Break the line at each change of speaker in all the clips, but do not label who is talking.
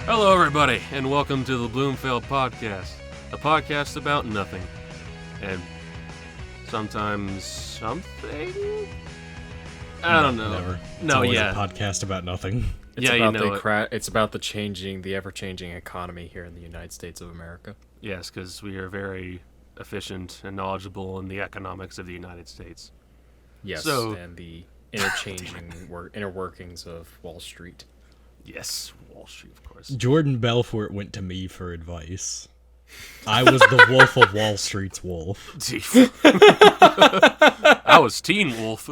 Hello, everybody, and welcome to the Bloomfeld podcast, a podcast about nothing, and sometimes something. I don't know.
Never.
No,
always
yeah,
a podcast about nothing.
It's about
It's about the ever-changing economy here in the United States of America.
Yes, because we are very efficient and knowledgeable in the economics of the United States.
Yes,
So-
and the interchanging inner workings of Wall Street.
Yes, Wall Street, of course.
Jordan Belfort went to me for advice. I was the wolf of Wall Street's wolf.
I was Teen Wolf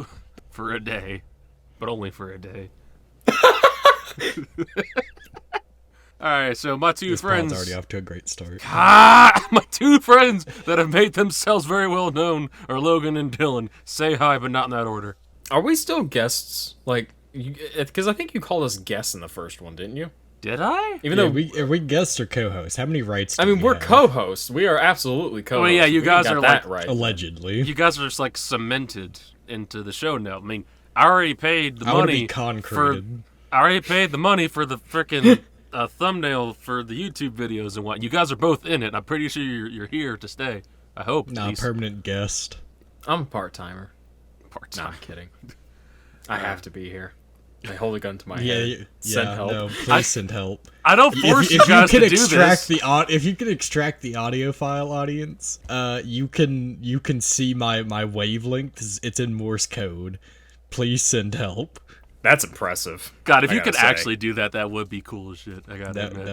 for a day, but only for a day. Alright, so my two
This
friends...
pod's already off to a great start.
My two friends that have made themselves very well known are Logan and Dillon. Say hi, but not in that order.
Are we still guests? Because I think you called us guests in the first one, didn't you?
Did I?
Even
Yeah,
though
are we guests or co-hosts? How many rights do we
we're
have?
co-hosts. We are absolutely co-hosts.
yeah, you
We
guys
got
are
that
like-
right.
Allegedly.
You guys are just like cemented into the show now. I mean, I already paid the
I want to
money
be concreted.
I already paid the money for the frickin' thumbnail for the YouTube videos and what. You guys are both in it. I'm pretty sure you're here to stay. I hope.
Nah, permanent guest.
I'm a part-timer. No,
Part-time.
I'm kidding. I have to be here. I hold a gun to my
Yeah,
head. Send help.
no, please send help.
I don't force you guys to do this.
If you can extract the audio file, audience, you can see my wavelength. It's in Morse code. Please send help.
That's impressive.
God, if
I
you
gotta
could
say.
actually do that, that would be cool as shit. I gotta admit.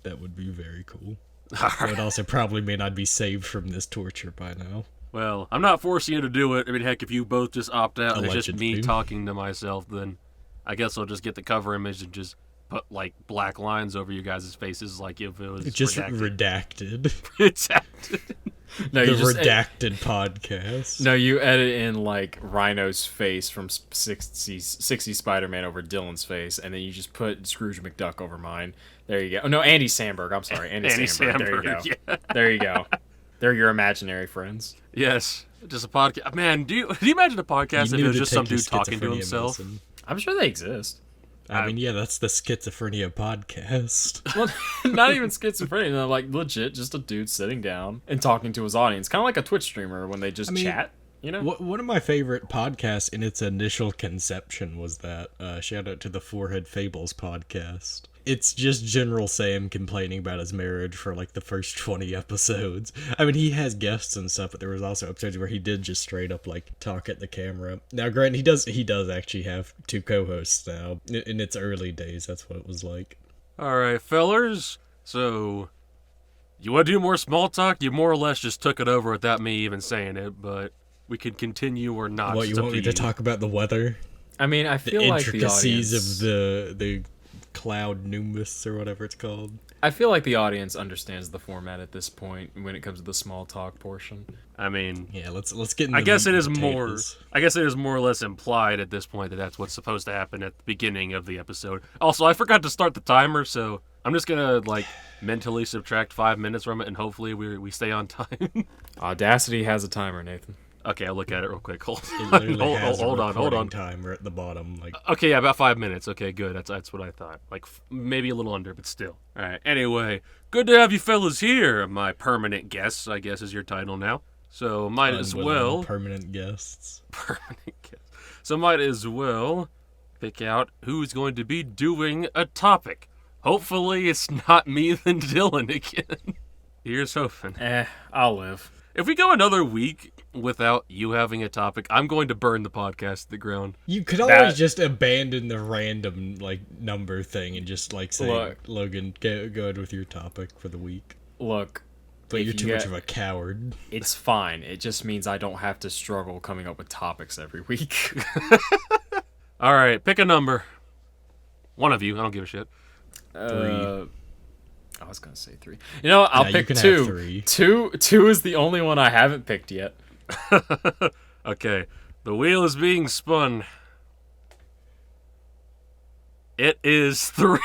That would be very cool.
All
But
right.
also probably may not be saved from this torture by now.
Well, I'm not forcing you to do it. I mean, heck, if you both just opt out and it's just me
Allegedly.
talking to myself, then I guess I'll just get the cover image and just put, like, black lines over you guys' faces like if it was
It's just
redacted.
redacted.
No,
The
you just
redacted podcast.
No, you edit in like Rhino's face from 60 Spider-Man over Dylan's face, and then you just put Scrooge McDuck over mine. There you go. Oh, no, Andy Samberg. I'm sorry, Andy Samberg. There you go.
Yeah.
There you go. They're your imaginary friends.
Yes, just a podcast. Man, do you imagine a podcast if it
needed
was
to
just some
take your
dude talking to
schizophrenia
himself?
medicine.
I'm sure they exist.
I mean, yeah, that's the schizophrenia podcast.
Well, not even schizophrenia. No, like legit, just a dude sitting down and talking to his audience, kind of like a Twitch streamer when they just chat. You know.
One of my favorite podcasts in its initial conception was that, shout out to the Forehead Fables podcast. It's just General Sam complaining about his marriage for like the first 20 episodes. I mean, he has guests and stuff, but there was also episodes where he did just straight up like talk at the camera. Now, granted, he does actually have two co-hosts now. In its early days, that's what it was like.
All right, fellers. So, you want to do more small talk? You more or less just took it over without me even saying it, but we could continue or not.
What,
It's
you
up
want me
you.
to talk about the weather?
I mean, I
The
feel like the
intricacies
audience
of the cloud nimbus or whatever it's called.
I feel like the audience understands the format at this point when it comes to the small talk portion.
I mean,
Yeah, let's get into
I guess
the
it
meat
is
and
more.
potatoes.
I guess it is more or less implied at this point that that's what's supposed to happen at the beginning of the episode. Also, I forgot to start the timer, so I'm just gonna like mentally subtract 5 minutes from it, and hopefully we stay on time.
Audacity has a timer, Nathan.
Okay, I'll look at it real quick. Hold
It
on,
literally has
hold
a
on.
recording timer at the bottom. Like,
Okay, yeah, about 5 minutes. Okay, good. That's what I thought. Like maybe a little under, but still. All right. Anyway, good to have you fellas here. My permanent guests, I guess, is your title now. So might as
unwilling
well
permanent guests.
permanent guest. So might as well pick out who's going to be doing a topic. Hopefully, it's not me and Dylan again. Here's hoping.
I'll live.
If we go another week without you having a topic, I'm going to burn the podcast to the ground.
You could always just abandon the random like number thing and just like say,
Look.
Logan, go ahead with your topic for the week.
Look,
But
if
you're
you
too
get-
much of a coward.
It's fine. It just means I don't have to struggle coming up with topics every week.
All right, pick a number. One of you. I don't give a shit.
I was gonna say 3. You know what? I'll
Yeah, you
pick
can have
2.
3.
Two is the only one I haven't picked yet.
Okay, the wheel is being spun. It is 3.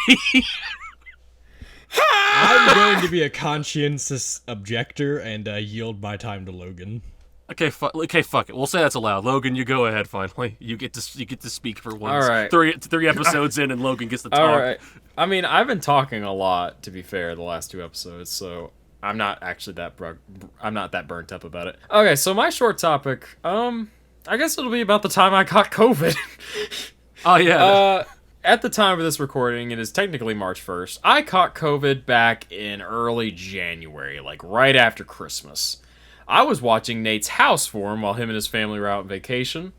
I'm going to be a conscientious objector and yield my time to Logan.
Okay, fuck it. We'll say that's allowed. Logan, you go ahead. Finally, you get to speak for once.
All right.
Three episodes in, and Logan gets to talk.
All right. I mean, I've been talking a lot, to be fair, the last 2 episodes, so I'm not actually I'm not that burnt up about it. Okay, so my short topic, I guess it'll be about the time I caught COVID.
Oh yeah.
At the time of this recording, it is technically March 1st. I caught COVID back in early January, like right after Christmas. I was watching Nate's house for him while him and his family were out on vacation.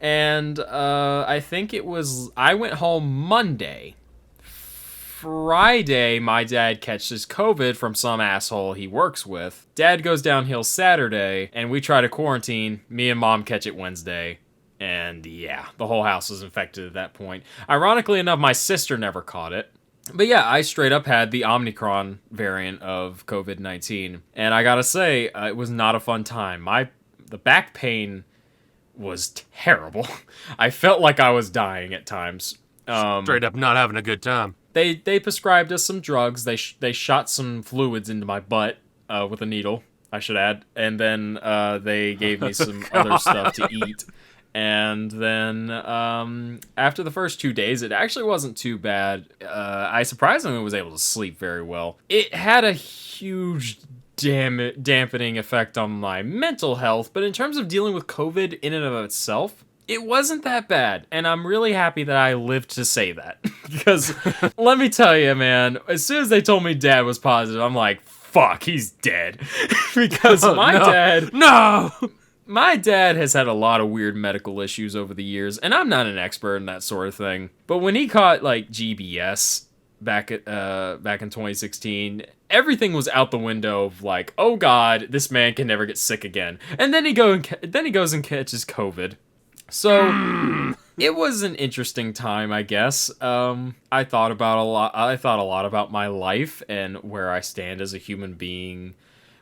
And I think I went home Monday. Friday, my dad catches COVID from some asshole he works with. Dad goes downhill Saturday, and we try to quarantine. Me and Mom catch it Wednesday. And yeah, the whole house was infected at that point. Ironically enough, my sister never caught it. But yeah, I straight up had the Omicron variant of COVID-19. And I gotta say, it was not a fun time. The back pain was terrible. I felt like I was dying at times.
Straight up not having a good time.
They prescribed us some drugs. They shot some fluids into my butt with a needle, I should add. And then they gave me some other stuff to eat. And then after the first 2 days, it actually wasn't too bad. I surprisingly was able to sleep very well. It had a huge dampening effect on my mental health, but in terms of dealing with COVID in and of itself, it wasn't that bad. And I'm really happy that I lived to say that. Because let me tell you, man, as soon as they told me Dad was positive, I'm like, fuck, he's dead. Because my dad has had a lot of weird medical issues over the years, and I'm not an expert in that sort of thing. But when he caught like GBS back in 2016, everything was out the window of like, oh god, this man can never get sick again. And then he goes and catches COVID. So it was an interesting time, I guess. I thought a lot about my life and where I stand as a human being,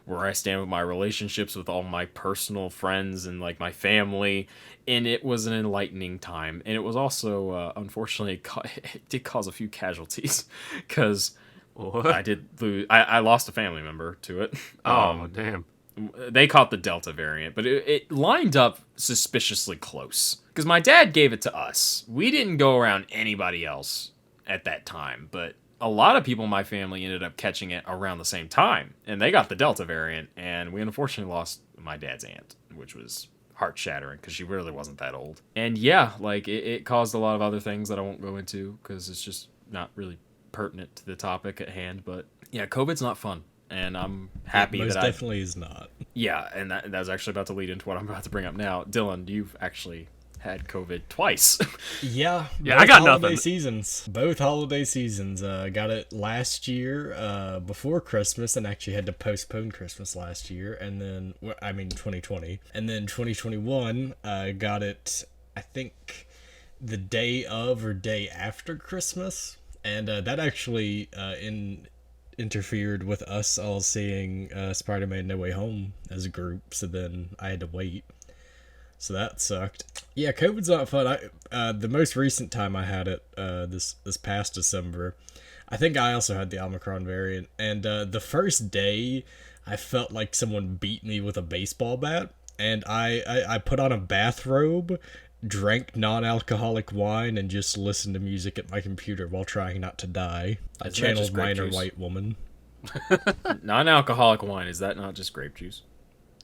where I stand with my relationships with all my personal friends and like my family, and it was an enlightening time. And it was also, unfortunately, it did cause a few casualties, because I lost a family member to it.
Oh, damn.
They caught the Delta variant, but it lined up suspiciously close, because my dad gave it to us. We didn't go around anybody else at that time, but a lot of people in my family ended up catching it around the same time, and they got the Delta variant, and we unfortunately lost my dad's aunt, which was heart-shattering, because she really wasn't that old. And yeah, like, it caused a lot of other things that I won't go into, because it's just not really pertinent to the topic at hand, but yeah, COVID's not fun, and I'm happy
Most
that
definitely is not.
Yeah, and that was actually about to lead into what I'm about to bring up now. Dylan, you've actually had COVID twice.
Yeah,
I got
holiday
nothing.
seasons. Both holiday seasons. Got it last year before Christmas, and actually had to postpone Christmas last year, and then 2020, and then 2021. Got it, I think, the day of or day after Christmas, and that actually interfered with us all seeing Spider-Man No Way Home as a group. So then I had to wait. So that sucked. Yeah, COVID's not fun. The most recent time I had it, this past December, I think I also had the Omicron variant. And the first day, I felt like someone beat me with a baseball bat. And I put on a bathrobe, drank non-alcoholic wine, and just listened to music at my computer while trying not to die. I channeled Minor White Woman.
Non-alcoholic wine, is that not just grape juice?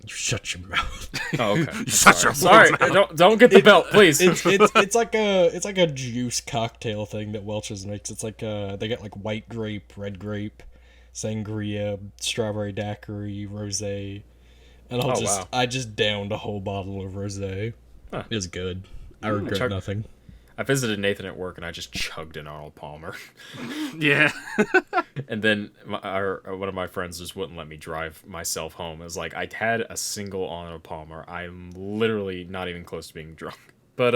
You shut your mouth.
Oh, okay.
You shut your
Sorry, don't get the belt, please.
It's like a juice cocktail thing that Welch's makes. It's like they got like white grape, red grape, sangria, strawberry daiquiri, rosé, and I just downed a whole bottle of rosé. Huh. It was good. I regret nothing.
I visited Nathan at work, and I just chugged an Arnold Palmer.
Yeah.
And then one of my friends just wouldn't let me drive myself home. It was like, I had a single Arnold Palmer. I'm literally not even close to being drunk. But,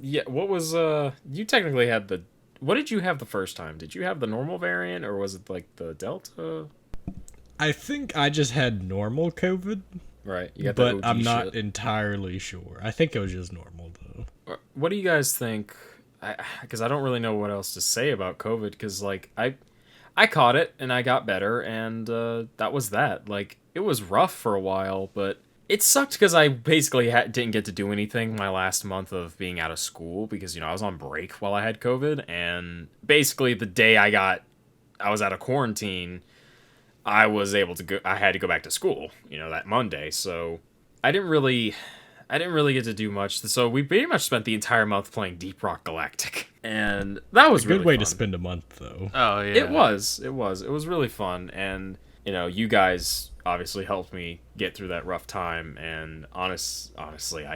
yeah, what was, you technically had what did you have the first time? Did you have the normal variant, or was it, like, the Delta?
I think I just had normal COVID.
Right. You got
but
OG
I'm not
shit.
entirely sure. I think it was just normal, though.
What do you guys think? Because I don't really know what else to say about COVID, because, like, I caught it, and I got better, and that was that. Like, it was rough for a while, but It sucked because I basically didn't get to do anything my last month of being out of school because, I was on break while I had COVID. And basically the day I was out of quarantine, I was able to go, I had to go back to school, that Monday. So I didn't really get to do much. So we pretty much spent the entire month playing Deep Rock Galactic. And that was
A good
really
way
fun.
to spend a month, though.
Oh yeah,
It was really fun. And, you guys obviously helped me get through that rough time. And honestly,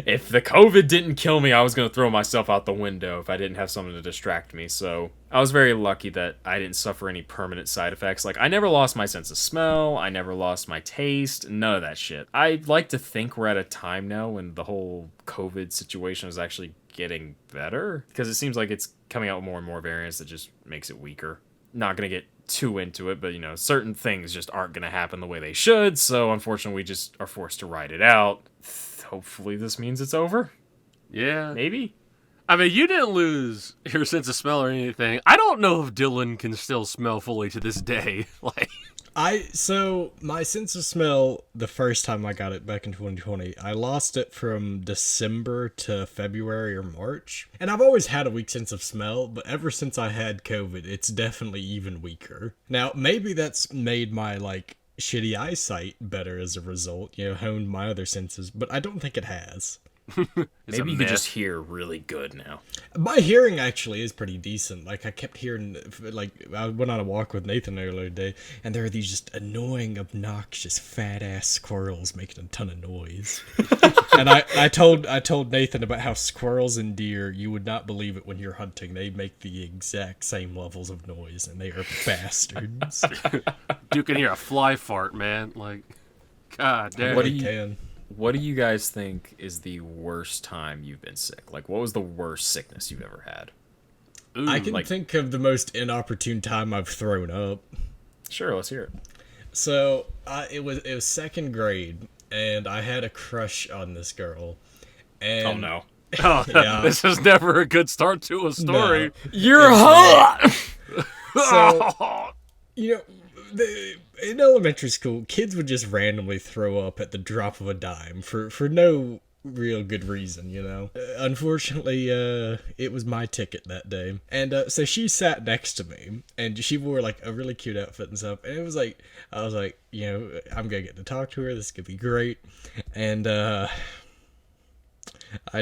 if the COVID didn't kill me, I was going to throw myself out the window if I didn't have something to distract me. So I was very lucky that I didn't suffer any permanent side effects. Like, I never lost my sense of smell. I never lost my taste. None of that shit. I'd like to think we're at a time now when the whole COVID situation is actually getting better, because it seems like it's coming out with more and more variants that just makes it weaker. Not going to get too into it, but certain things just aren't going to happen the way they should, so unfortunately we just are forced to ride it out. Hopefully this means it's over.
Yeah.
Maybe.
I mean, you didn't lose your sense of smell or anything. I don't know if Dylan can still smell fully to this day.
So my sense of smell, the first time I got it back in 2020, I lost it from December to February or March. And I've always had a weak sense of smell, but ever since I had COVID, it's definitely even weaker. Now, maybe that's made my, shitty eyesight better as a result, honed my other senses, but I don't think it has.
Maybe you could just hear really good now.
My hearing actually is pretty decent. I kept hearing, I went on a walk with Nathan earlier today, and there are these just annoying, obnoxious, fat-ass squirrels making a ton of noise. And I told Nathan about how squirrels and deer, you would not believe it when you're hunting. They make the exact same levels of noise, and they are bastards.
You can hear a fly fart, man. God damn.
What do you guys think is the worst time you've been sick? What was the worst sickness you've ever had?
Ooh,
I can think of the most inopportune time I've thrown up.
Sure, let's hear it.
So, it was second grade, and I had a crush on this girl. And
Oh, no.
Oh,
Yeah.
This is never a good start to a story.
No.
You're hot!
So, in elementary school, kids would just randomly throw up at the drop of a dime for no real good reason, Unfortunately, it was my ticket that day. And so she sat next to me, and she wore a really cute outfit and stuff. And it was I was like, I'm gonna get to talk to her. This could be great. And I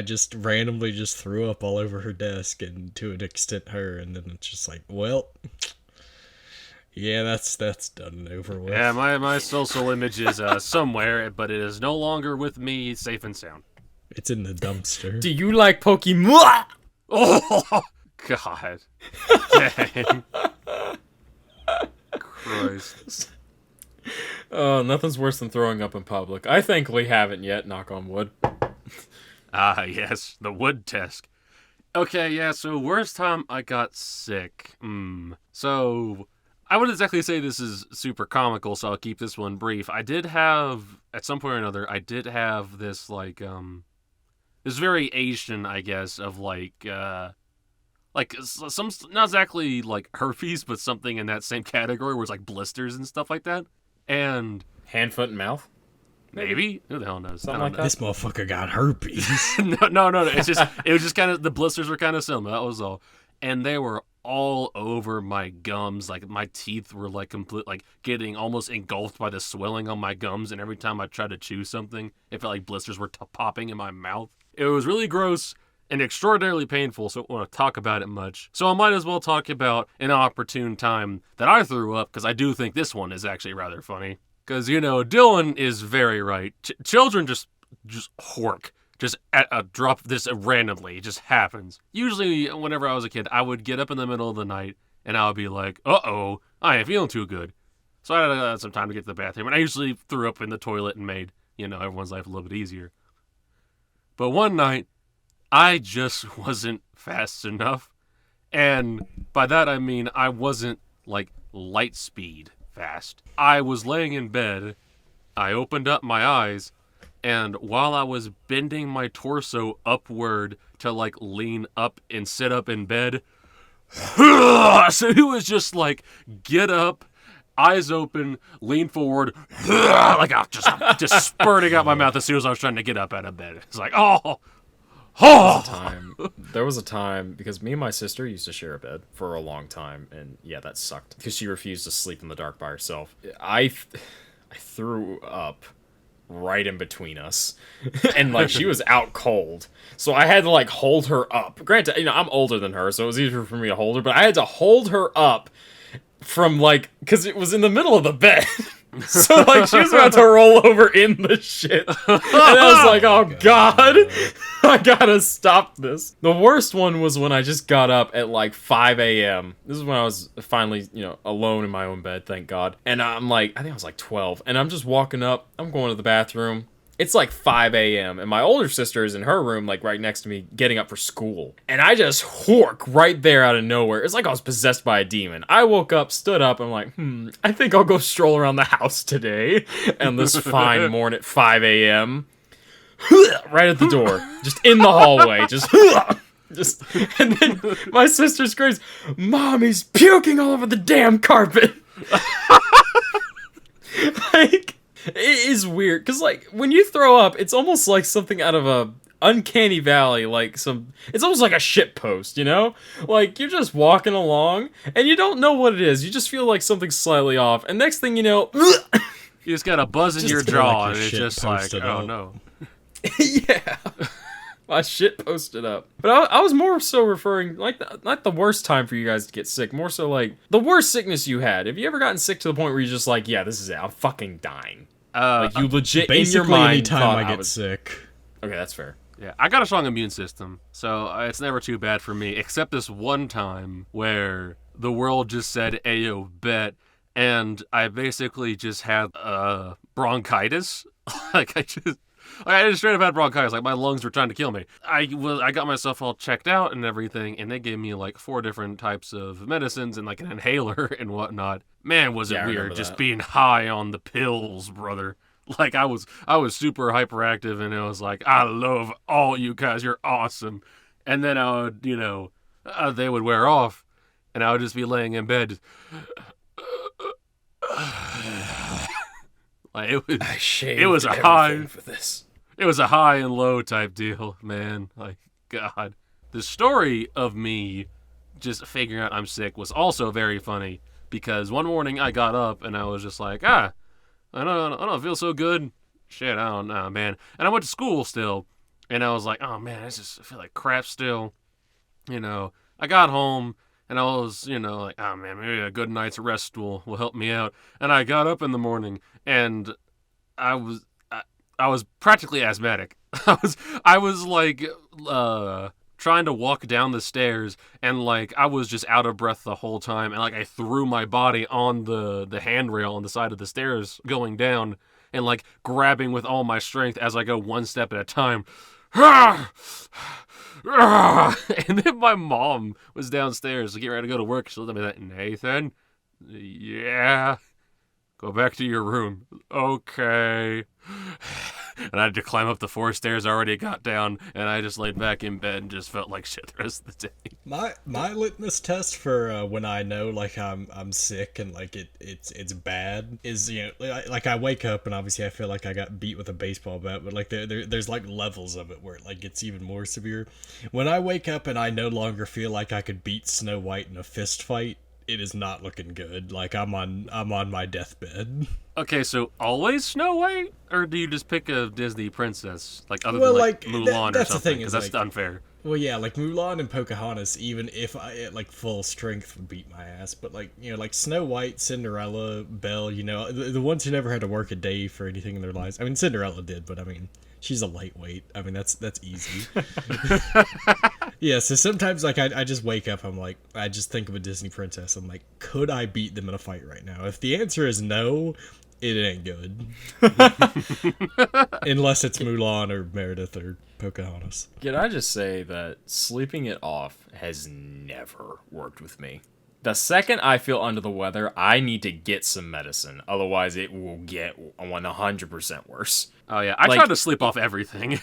just randomly just threw up all over her desk and to an extent her. And then it's just well, yeah, that's done and over with.
Yeah, my social image is somewhere, but it is no longer with me, safe and sound.
It's in the dumpster.
Do you like Pokemon?
Oh, God. Dang. Christ.
Oh, nothing's worse than throwing up in public. I thankfully haven't yet, knock on wood.
Ah, yes, the wood test. Okay, yeah, so worst time I got sick. So, I wouldn't exactly say this is super comical, so I'll keep this one brief. I did have, at some point or another, this, this variation, I guess, of, some, not exactly, herpes, but something in that same category where it's, blisters and stuff like that. And...
Hand, foot, and mouth?
Maybe? Who the hell knows?
Something like that?
This motherfucker got herpes.
No. It was just kind of, the blisters were kind of similar, that was all. And they were all over my gums. My teeth were getting almost engulfed by the swelling on my gums, and every time I tried to chew something, it felt like blisters were popping in my mouth. It was really gross and extraordinarily painful, so I don't want to talk about it much. So I might as well talk about an opportune time that I threw up, because I do think this one is actually rather funny. Because, Dylan is very right. Children just hork. Just at a drop this randomly. It just happens. Usually, whenever I was a kid, I would get up in the middle of the night, and I would be like, uh-oh, I ain't feeling too good. So I had some time to get to the bathroom, and I usually threw up in the toilet and made, everyone's life a little bit easier. But one night, I just wasn't fast enough. And by that, I mean I wasn't, light speed fast. I was laying in bed, I opened up my eyes, and while I was bending my torso upward to, lean up and sit up in bed, so he was just, get up eyes open, lean forward, like just spurting out my mouth as soon as I was trying to get up out of bed. It's like, oh.
There was a time, because me and my sister used to share a bed for a long time, and yeah, that sucked, because she refused to sleep in the dark by herself. I threw up right in between us, and like she was out cold, so I had to like hold her up. Granted, you know, I'm older than her, so it was easier for me to hold her, but I had to hold her up from like, because it was in the middle of the bed. So like she was about to roll over in the shit, and I was like, oh god, I gotta stop this. The worst one was when I just got up at like 5 a.m. This is when I was finally, you know, alone in my own bed, thank god. And I'm like, I think I was like 12, and I'm just walking up, I'm going to the bathroom. It's like 5 a.m. and my older sister is in her room, like right next to me, getting up for school. And I just hork right there out of nowhere. It's like I was possessed by a demon. I woke up, stood up, I'm like, I think I'll go stroll around the house today. And this fine morning at 5 a.m. right at the door, just in the hallway, just, and then my sister screams, "Mommy's puking all over the damn carpet." Like, it is weird, because, like, when you throw up, it's almost like something out of a uncanny valley, like it's almost like a shit post, you know? Like, you're just walking along, and you don't know what it is, you just feel like something's slightly off, and next thing you know,
you just got a buzz in your jaw,
like
and it's just like, oh no.
Yeah. My shit posted up. But I was more so referring, like, not the worst time for you guys to get sick, more so like the worst sickness you had. Have you ever gotten sick to the point where you're just like, yeah, this is it, I'm fucking dying? Like, you legit in your mind
anytime I get sick.
Okay, that's fair.
Yeah, I got a strong immune system, so it's never too bad for me, except this one time where the world just said, "Ayo, bet," and I basically just had bronchitis. Like, I just straight up had bronchitis. Like, my lungs were trying to kill me. I got myself all checked out and everything, and they gave me like 4 different types of medicines and like an inhaler and whatnot. Man, was it weird just being high on the pills, brother. Like, I was super hyperactive, and it was like, I love all you guys, you're awesome. And then I would, you know, they would wear off, and I would just be laying in bed. Like, it was a high
for this.
It was a high and low type deal, man. Like, God. The story of me just figuring out I'm sick was also very funny, because one morning I got up and I was just like, I don't feel so good. Shit, I don't know, man. And I went to school still, and I was like, oh man, I feel like crap still. You know, I got home, and I was, you know, like, oh man, maybe a good night's rest will help me out. And I got up in the morning, and I was practically asthmatic. I was like trying to walk down the stairs, and like I was just out of breath the whole time, and like I threw my body on the handrail on the side of the stairs going down, and like grabbing with all my strength as I go one step at a time. And then my mom was downstairs to get ready to go to work. She looked at me like, "Nathan, yeah, go back to your room." Okay. And I had to climb up the 4 stairs I already got down, and I just laid back in bed and just felt like shit the rest of the day.
My litmus test for when I know like I'm sick and like it's bad is, you know, like I wake up and obviously I feel like I got beat with a baseball bat, but like there's like levels of it where it like gets even more severe. When I wake up and I no longer feel like I could beat Snow White in a fist fight, it is not looking good. Like I'm on my deathbed.
Okay, so always Snow White, or do you just pick a Disney princess, like other than like Mulan or something? Because that's unfair.
Well, yeah, like Mulan and Pocahontas, even if I at like full strength would beat my ass, but like, you know, like Snow White, Cinderella, Belle, you know, the ones who never had to work a day for anything in their lives. I mean, Cinderella did, but I mean, she's a lightweight. I mean, that's easy. Yeah, so sometimes like I just wake up, I'm like, I just think of a Disney princess. I'm like, could I beat them in a fight right now? If the answer is no, it ain't good. Unless it's Mulan or Meredith or Pocahontas.
Can I just say that sleeping it off has never worked with me? The second I feel under the weather, I need to get some medicine. Otherwise, it will get 100% worse.
Oh yeah, I try to sleep off everything.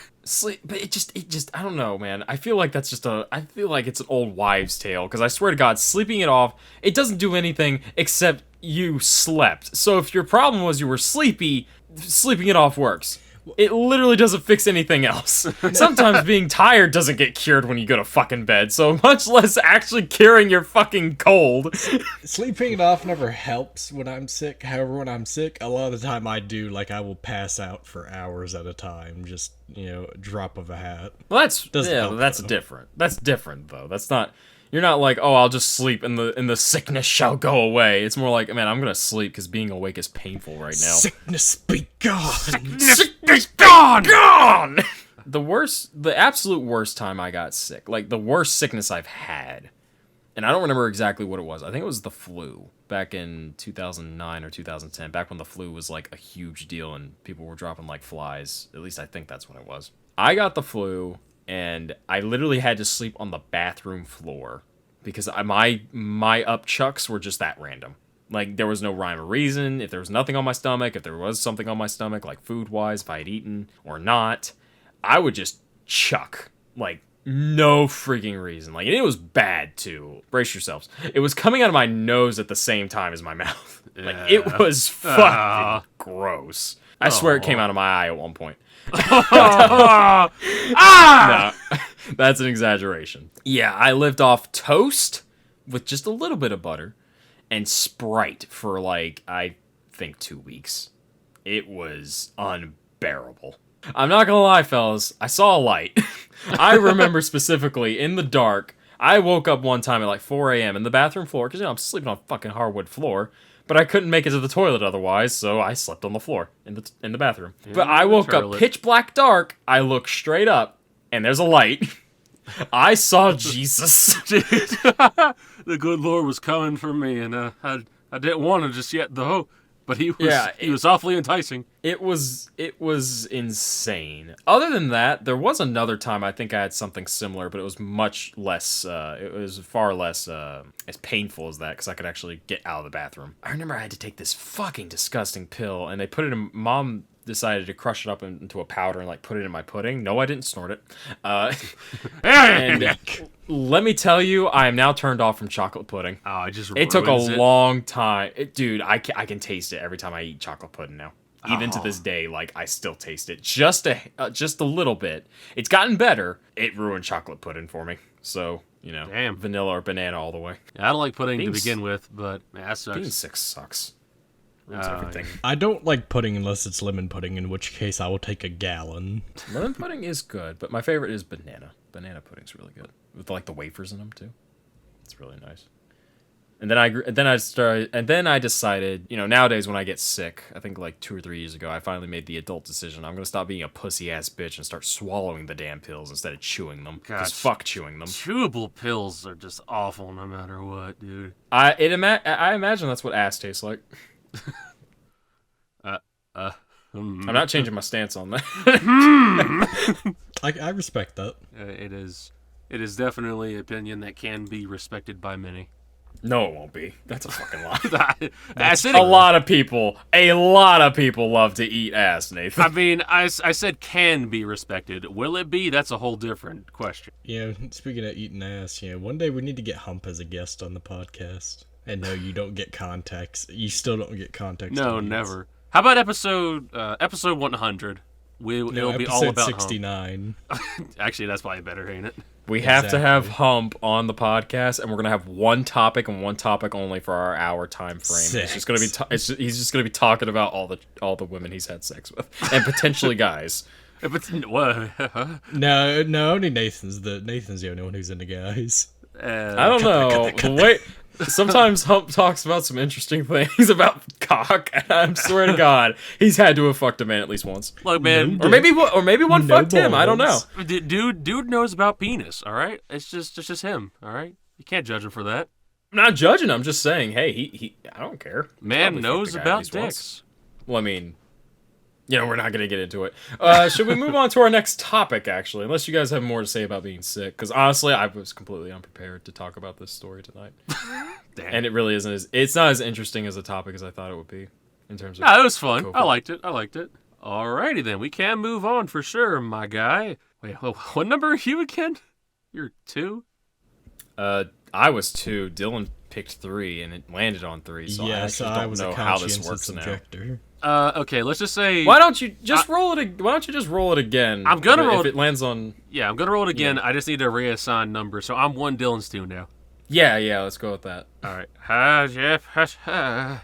But it just, I don't know, man. I feel like that's I feel like it's an old wives' tale. Because I swear to God, sleeping it off, it doesn't do anything except you slept. So if your problem was you were sleepy, sleeping it off works. It literally doesn't fix anything else. Sometimes being tired doesn't get cured when you go to fucking bed, so much less actually curing your fucking cold.
Sleeping it off never helps when I'm sick. However, when I'm sick, a lot of the time I do, like, I will pass out for hours at a time. Just, drop of a hat.
Well, that's
help,
different. That's different, though. That's not... You're not like, oh, I'll just sleep and the sickness shall go away. It's more like, man, I'm gonna sleep because being awake is painful right now.
Sickness be gone!
Sickness gone! Gone! The absolute worst time I got sick, like the worst sickness I've had, and I don't remember exactly what it was. I think it was the flu back in 2009 or 2010, back when the flu was like a huge deal and people were dropping like flies. At least I think that's when it was. I got the flu. And I literally had to sleep on the bathroom floor because my upchucks were just that random. Like, there was no rhyme or reason. If there was nothing on my stomach, if there was something on my stomach, like food-wise, if I had eaten or not, I would just chuck. Like, no freaking reason. Like, and it was bad, too. Brace yourselves. It was coming out of my nose at the same time as my mouth. Like, it was fucking gross. I swear it came out of my eye at one point. No, that's an exaggeration. Yeah, I lived off toast with just a little bit of butter and Sprite for like, I think 2 weeks. It was unbearable. I'm not gonna lie, fellas, I saw a light. I remember specifically in the dark, I woke up one time at like 4 a.m. in the bathroom floor, because I'm sleeping on fucking hardwood floor. But I couldn't make it to the toilet otherwise, so I slept on the floor in the bathroom. But I woke up pitch black dark. I look straight up, and there's a light. I saw Jesus.
The good Lord was coming for me, and I didn't want to just yet, though. But he was awfully enticing.
It was insane. Other than that, there was another time I think I had something similar, but it was much less. It was far less as painful as that because I could actually get out of the bathroom. I remember I had to take this fucking disgusting pill, and they put it in. Mom decided to crush it up into a powder and like put it in my pudding. No, I didn't snort it. And let me tell you, I am now turned off from chocolate pudding.
Oh,
it took a long time. Dude, I can taste it every time I eat chocolate pudding now. Even to this day, like, I still taste it. Just a little bit. It's gotten better. It ruined chocolate pudding for me. So,
Damn.
Vanilla or banana all the way.
Yeah, I don't like pudding to begin with, but that sucks.
Being sick sucks. Ruins everything.
I don't like pudding unless it's lemon pudding, in which case I will take a gallon.
Lemon pudding is good, but my favorite is banana. Banana pudding's really good. With, like, the wafers in them, too. It's really nice. And then I decided, nowadays when I get sick, I think like 2 or 3 years ago, I finally made the adult decision. I'm going to stop being a pussy-ass bitch and start swallowing the damn pills instead of chewing them. Because fuck chewing them.
Chewable pills are just awful no matter what, dude.
I imagine that's what ass tastes like. I'm not changing my stance on that.
I respect that.
It is definitely an opinion that can be respected by many.
No, it won't be. That's a fucking lie.
A
lot of people love to eat ass, Nathan.
I mean, I said can be respected. Will it be? That's a whole different question.
Speaking of eating ass, one day we need to get Hump as a guest on the podcast. And no, you don't get context. You still don't get context.
No, never. How about episode 100? It'll be all about
69.
Hump. Actually, that's probably better, ain't it?
We have to have Hump on the podcast, and we're gonna have one topic and one topic only for our hour time frame.
Sex.
It's just gonna be he's just gonna be talking about all the women he's had sex with, and potentially guys.
No, only Nathan's the only one who's into guys.
I don't know. The way sometimes Hump talks about some interesting things about cock, and I swear to God, he's had to have fucked a man at least once.
Look, man,
or maybe one fucked him. I don't know.
Dude knows about penis. All right, it's just him. All right, you can't judge him for that.
I'm not judging him. I'm just saying, hey, he I don't care.
Man knows about dicks.
Once. Well, I mean, we're not going to get into it. Should we move on to our next topic, actually? Unless you guys have more to say about being sick. Because honestly, I was completely unprepared to talk about this story tonight.
Damn.
And it really isn't. It's not as interesting as a topic as I thought it would be. In terms of
it was fun.
COVID.
I liked it. Alrighty then, we can move on for sure, my guy. Wait, what number are you again? You're 2?
I was 2. Dylan picked 3, and it landed on 3. So I
Yes,
actually
I
don't
was
know
a
how this
conscientious
works now.
objector.
Okay, let's just say.
Why don't you just roll it? Why don't you just roll it again?
I'm gonna roll
if it lands on.
Yeah, I'm gonna roll it again. I just need to reassign numbers. So I'm 1, Dylan's 2 now.
Yeah, let's go with that.
All right. Ha, Jeff. Ha.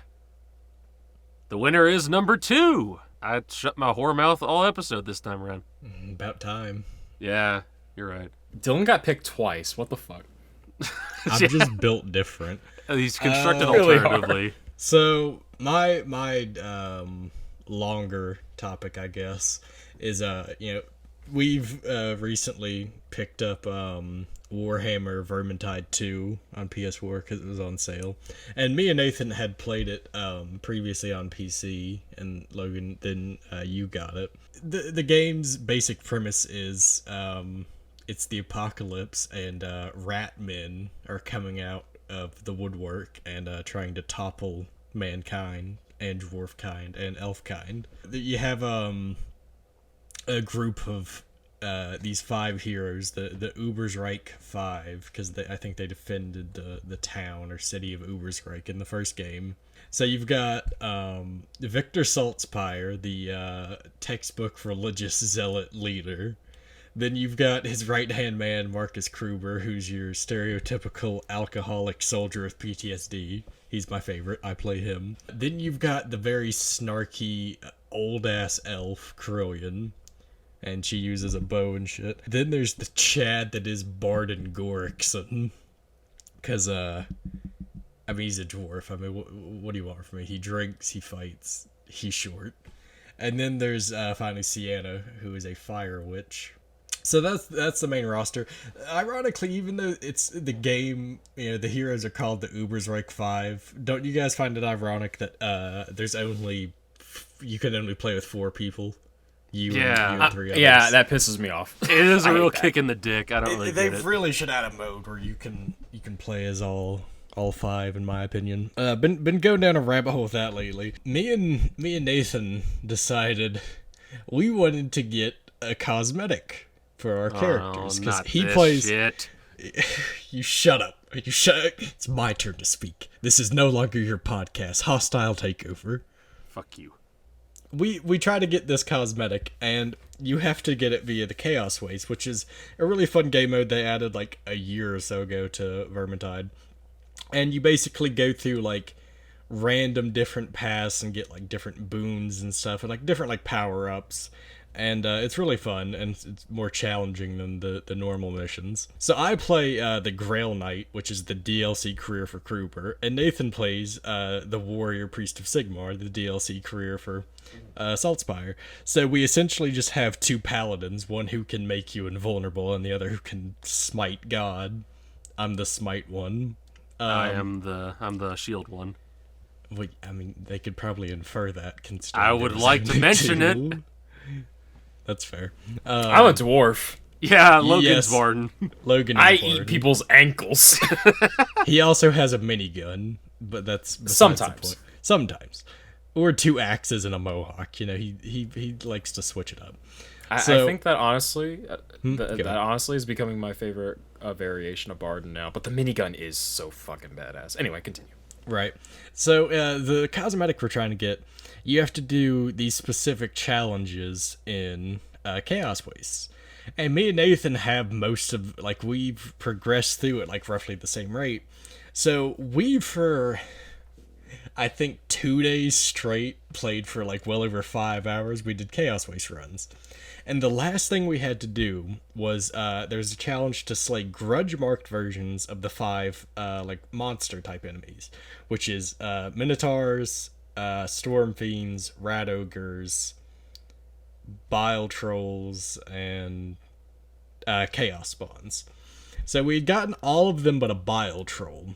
The winner is number 2. I shut my whore mouth all episode this time around.
About time.
Yeah, you're right.
Dylan got picked twice. What the fuck?
I'm just built different.
He's constructed
Really
alternatively.
So my longer topic, I guess, is we've recently picked up Warhammer Vermintide 2 on PS4 because it was on sale, and me and Nathan had played it previously on PC, and Logan, then you got it. The game's basic premise is it's the apocalypse, and rat men are coming out of the woodwork and trying to topple mankind and dwarf kind and elf kind. You have a group of these 5 heroes, the Ubersreich 5, because I think they defended the town or city of Ubersreich in the first game. So you've got Victor Saltzpyre, the textbook religious zealot leader. Then you've got his right-hand man, Marcus Kruber, who's your stereotypical alcoholic soldier with PTSD. He's my favorite. I play him. Then you've got the very snarky, old-ass elf, Carillion, and she uses a bow and shit. Then there's the Chad that is Barden Gorikson, because, he's a dwarf. I mean, what do you want from me? He drinks, he fights, he's short. And then there's, finally, Sienna, who is a fire witch. So that's the main roster. Ironically, even though it's the game, the heroes are called the Ubersreich 5, don't you guys find it ironic that you can only play with 4 people? You and 3 others.
Yeah, that pisses me off.
It is a real kick in the dick. I don't really
They
get it.
really should add a mode where you can play as all 5, in my opinion. Been going down a rabbit hole with that lately. Me and Nathan decided we wanted to get a cosmetic for our characters, because he plays.
Shit.
You shut up. It's my turn to speak. This is no longer your podcast. Hostile takeover.
Fuck you.
We try to get this cosmetic, and you have to get it via the Chaos Waste, which is a really fun game mode they added like a year or so ago to Vermintide. And you basically go through like random different paths and get like different boons and stuff, and like different like power-ups. And it's really fun, and it's more challenging than the normal missions. So I play the Grail Knight, which is the DLC career for Kruber, and Nathan plays the Warrior Priest of Sigmar, the DLC career for Saltzpyre. So we essentially just have 2 paladins, one who can make you invulnerable, and the other who can smite God. I'm the smite one.
I'm the shield one.
Well, I mean, they could probably infer that. Considering
I would like to mention it.
That's fair.
I'm a dwarf.
Yeah, Logan's
yes.
Barden.
Logan.
I
Barden.
eat people's ankles.
He also has a minigun, but that's besides
Sometimes.
the point. Sometimes, or 2 axes and a mohawk. He likes to switch it up.
I think that honestly, that honestly is becoming my favorite variation of Barden now. But the minigun is so fucking badass. Anyway, continue.
Right. So the cosmetic we're trying to get, you have to do these specific challenges in Chaos Waste. And me and Nathan have most of, like, we've progressed through it, like, roughly the same rate. So we, for, I think, 2 days straight, played for, like, well over 5 hours. We did Chaos Waste runs. And the last thing we had to do was, there's a challenge to slay grudge-marked versions of the 5, like, monster-type enemies. Which is, Minotaurs, Storm Fiends, Rat Ogres, Bile Trolls, and Chaos Spawns. So we had gotten all of them but a Bile Troll.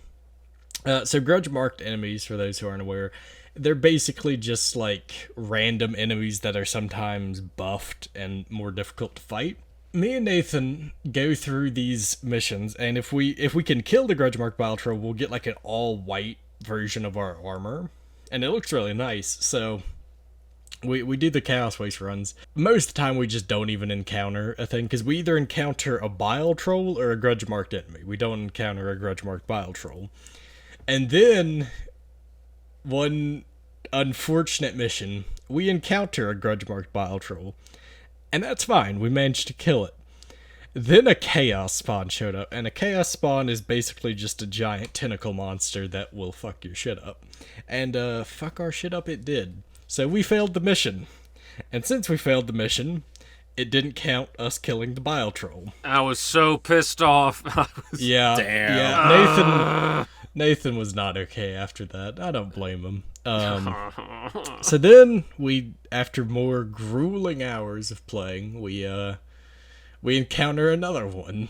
So grudge-marked enemies, for those who aren't aware, they're basically just like random enemies that are sometimes buffed and more difficult to fight. Me and Nathan go through these missions, and if we can kill the grudge-marked Bile Troll, we'll get like an all-white version of our armor, and it looks really nice. So We do the Chaos Waste runs. Most of the time, we just don't even encounter a thing, because we either encounter a Bile Troll or a grudge-marked enemy. We don't encounter a grudge-marked Bile Troll. And then, one unfortunate mission, we encounter a grudge-marked Bile Troll. And that's fine, we managed to kill it. Then a Chaos Spawn showed up, and a Chaos Spawn is basically just a giant tentacle monster that will fuck your shit up. And, fuck our shit up it did. So we failed the mission. And since we failed the mission, it didn't count us killing the Bile Troll.
I was so pissed off.
Yeah.
Damn.
Yeah, Nathan was not okay after that. I don't blame him. So then we, after more grueling hours of playing, we encounter another one.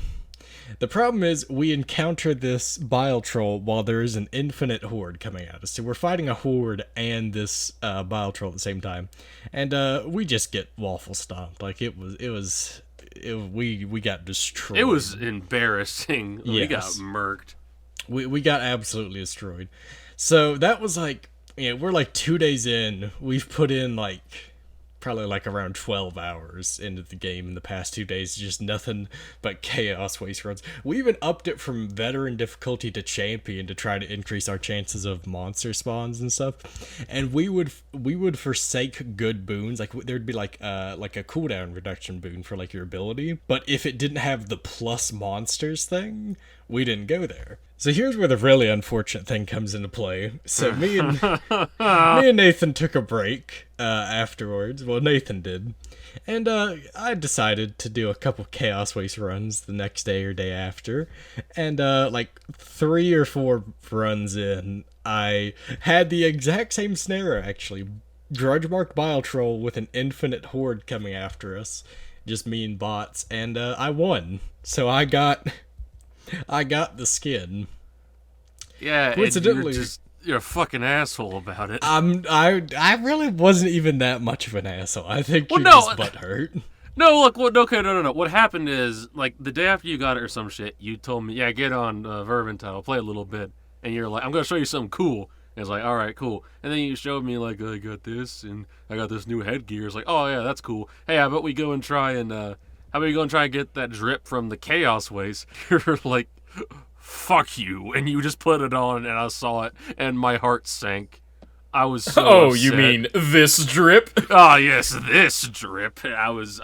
The problem is, we encounter this Bile Troll while there is an infinite horde coming at us. So we're fighting a horde and this Bile Troll at the same time. And we just get waffle stomped. Like, we got destroyed.
It was embarrassing.
Yes.
We got murked.
We got absolutely destroyed. So that was like, we're like 2 days in. We've put in like probably like around 12 hours into the game in the past 2 days, just nothing but Chaos Waste runs. We even upped it from veteran difficulty to champion to try to increase our chances of monster spawns and stuff. And we would forsake good boons. Like, there'd be like a cooldown reduction boon for like your ability, but if it didn't have the plus monsters thing, we didn't go there. So here's where the really unfortunate thing comes into play. So me and Nathan took a break afterwards. Well, Nathan did. And I decided to do a couple Chaos Waste runs the next day or day after. And like 3 or 4 runs in, I had the exact same scenario, actually. Grudge-marked Bile Troll with an infinite horde coming after us. Just me and bots. And I won. So I got the skin.
Yeah,
coincidentally,
you're a fucking asshole about it.
I really wasn't even that much of an asshole. I think you're just butthurt.
No, look, okay, no. What happened is, like, the day after you got it or some shit, you told me, yeah, get on Verventile, play a little bit, and you're like, I'm gonna show you something cool. And it's like, all right, cool. And then you showed me, like, I got this, and I got this new headgear. It's like, oh yeah, that's cool. Hey, how about we go and try and get that drip from the Chaos Waste? You're like, fuck you, and you just put it on, and I saw it, and my heart sank. I was so upset.
You mean this drip?
Oh yes, this drip. I was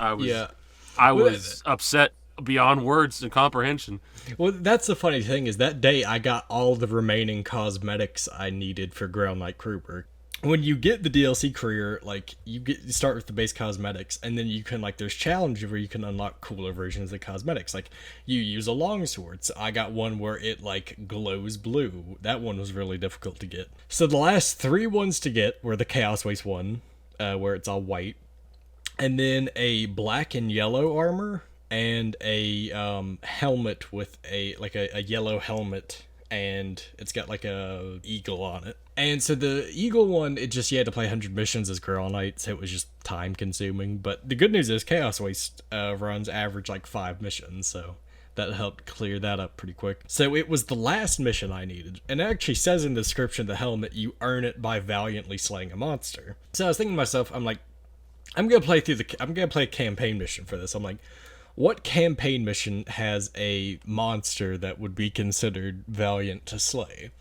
upset beyond words and comprehension.
Well, that's the funny thing, is that day I got all the remaining cosmetics I needed for Ground Knight Kruber. When you get the DLC career, like, you start with the base cosmetics, and then you can, like, there's challenges where you can unlock cooler versions of cosmetics. Like, you use a longsword. So I got one where it, like, glows blue. That one was really difficult to get. So the last 3 ones to get were the Chaos Waste one, where it's all white, and then a black and yellow armor, and a helmet with a yellow helmet, and it's got like a eagle on it. And so the eagle one, you had to play 100 missions as Girl Knight, so it was just time consuming. But the good news is Chaos Waste runs average like 5 missions, so that helped clear that up pretty quick. So it was the last mission I needed, and it actually says in the description of the helmet, you earn it by valiantly slaying a monster. So I was thinking to myself, I'm like, I'm gonna play a campaign mission for this. I'm like, what campaign mission has a monster that would be considered valiant to slay?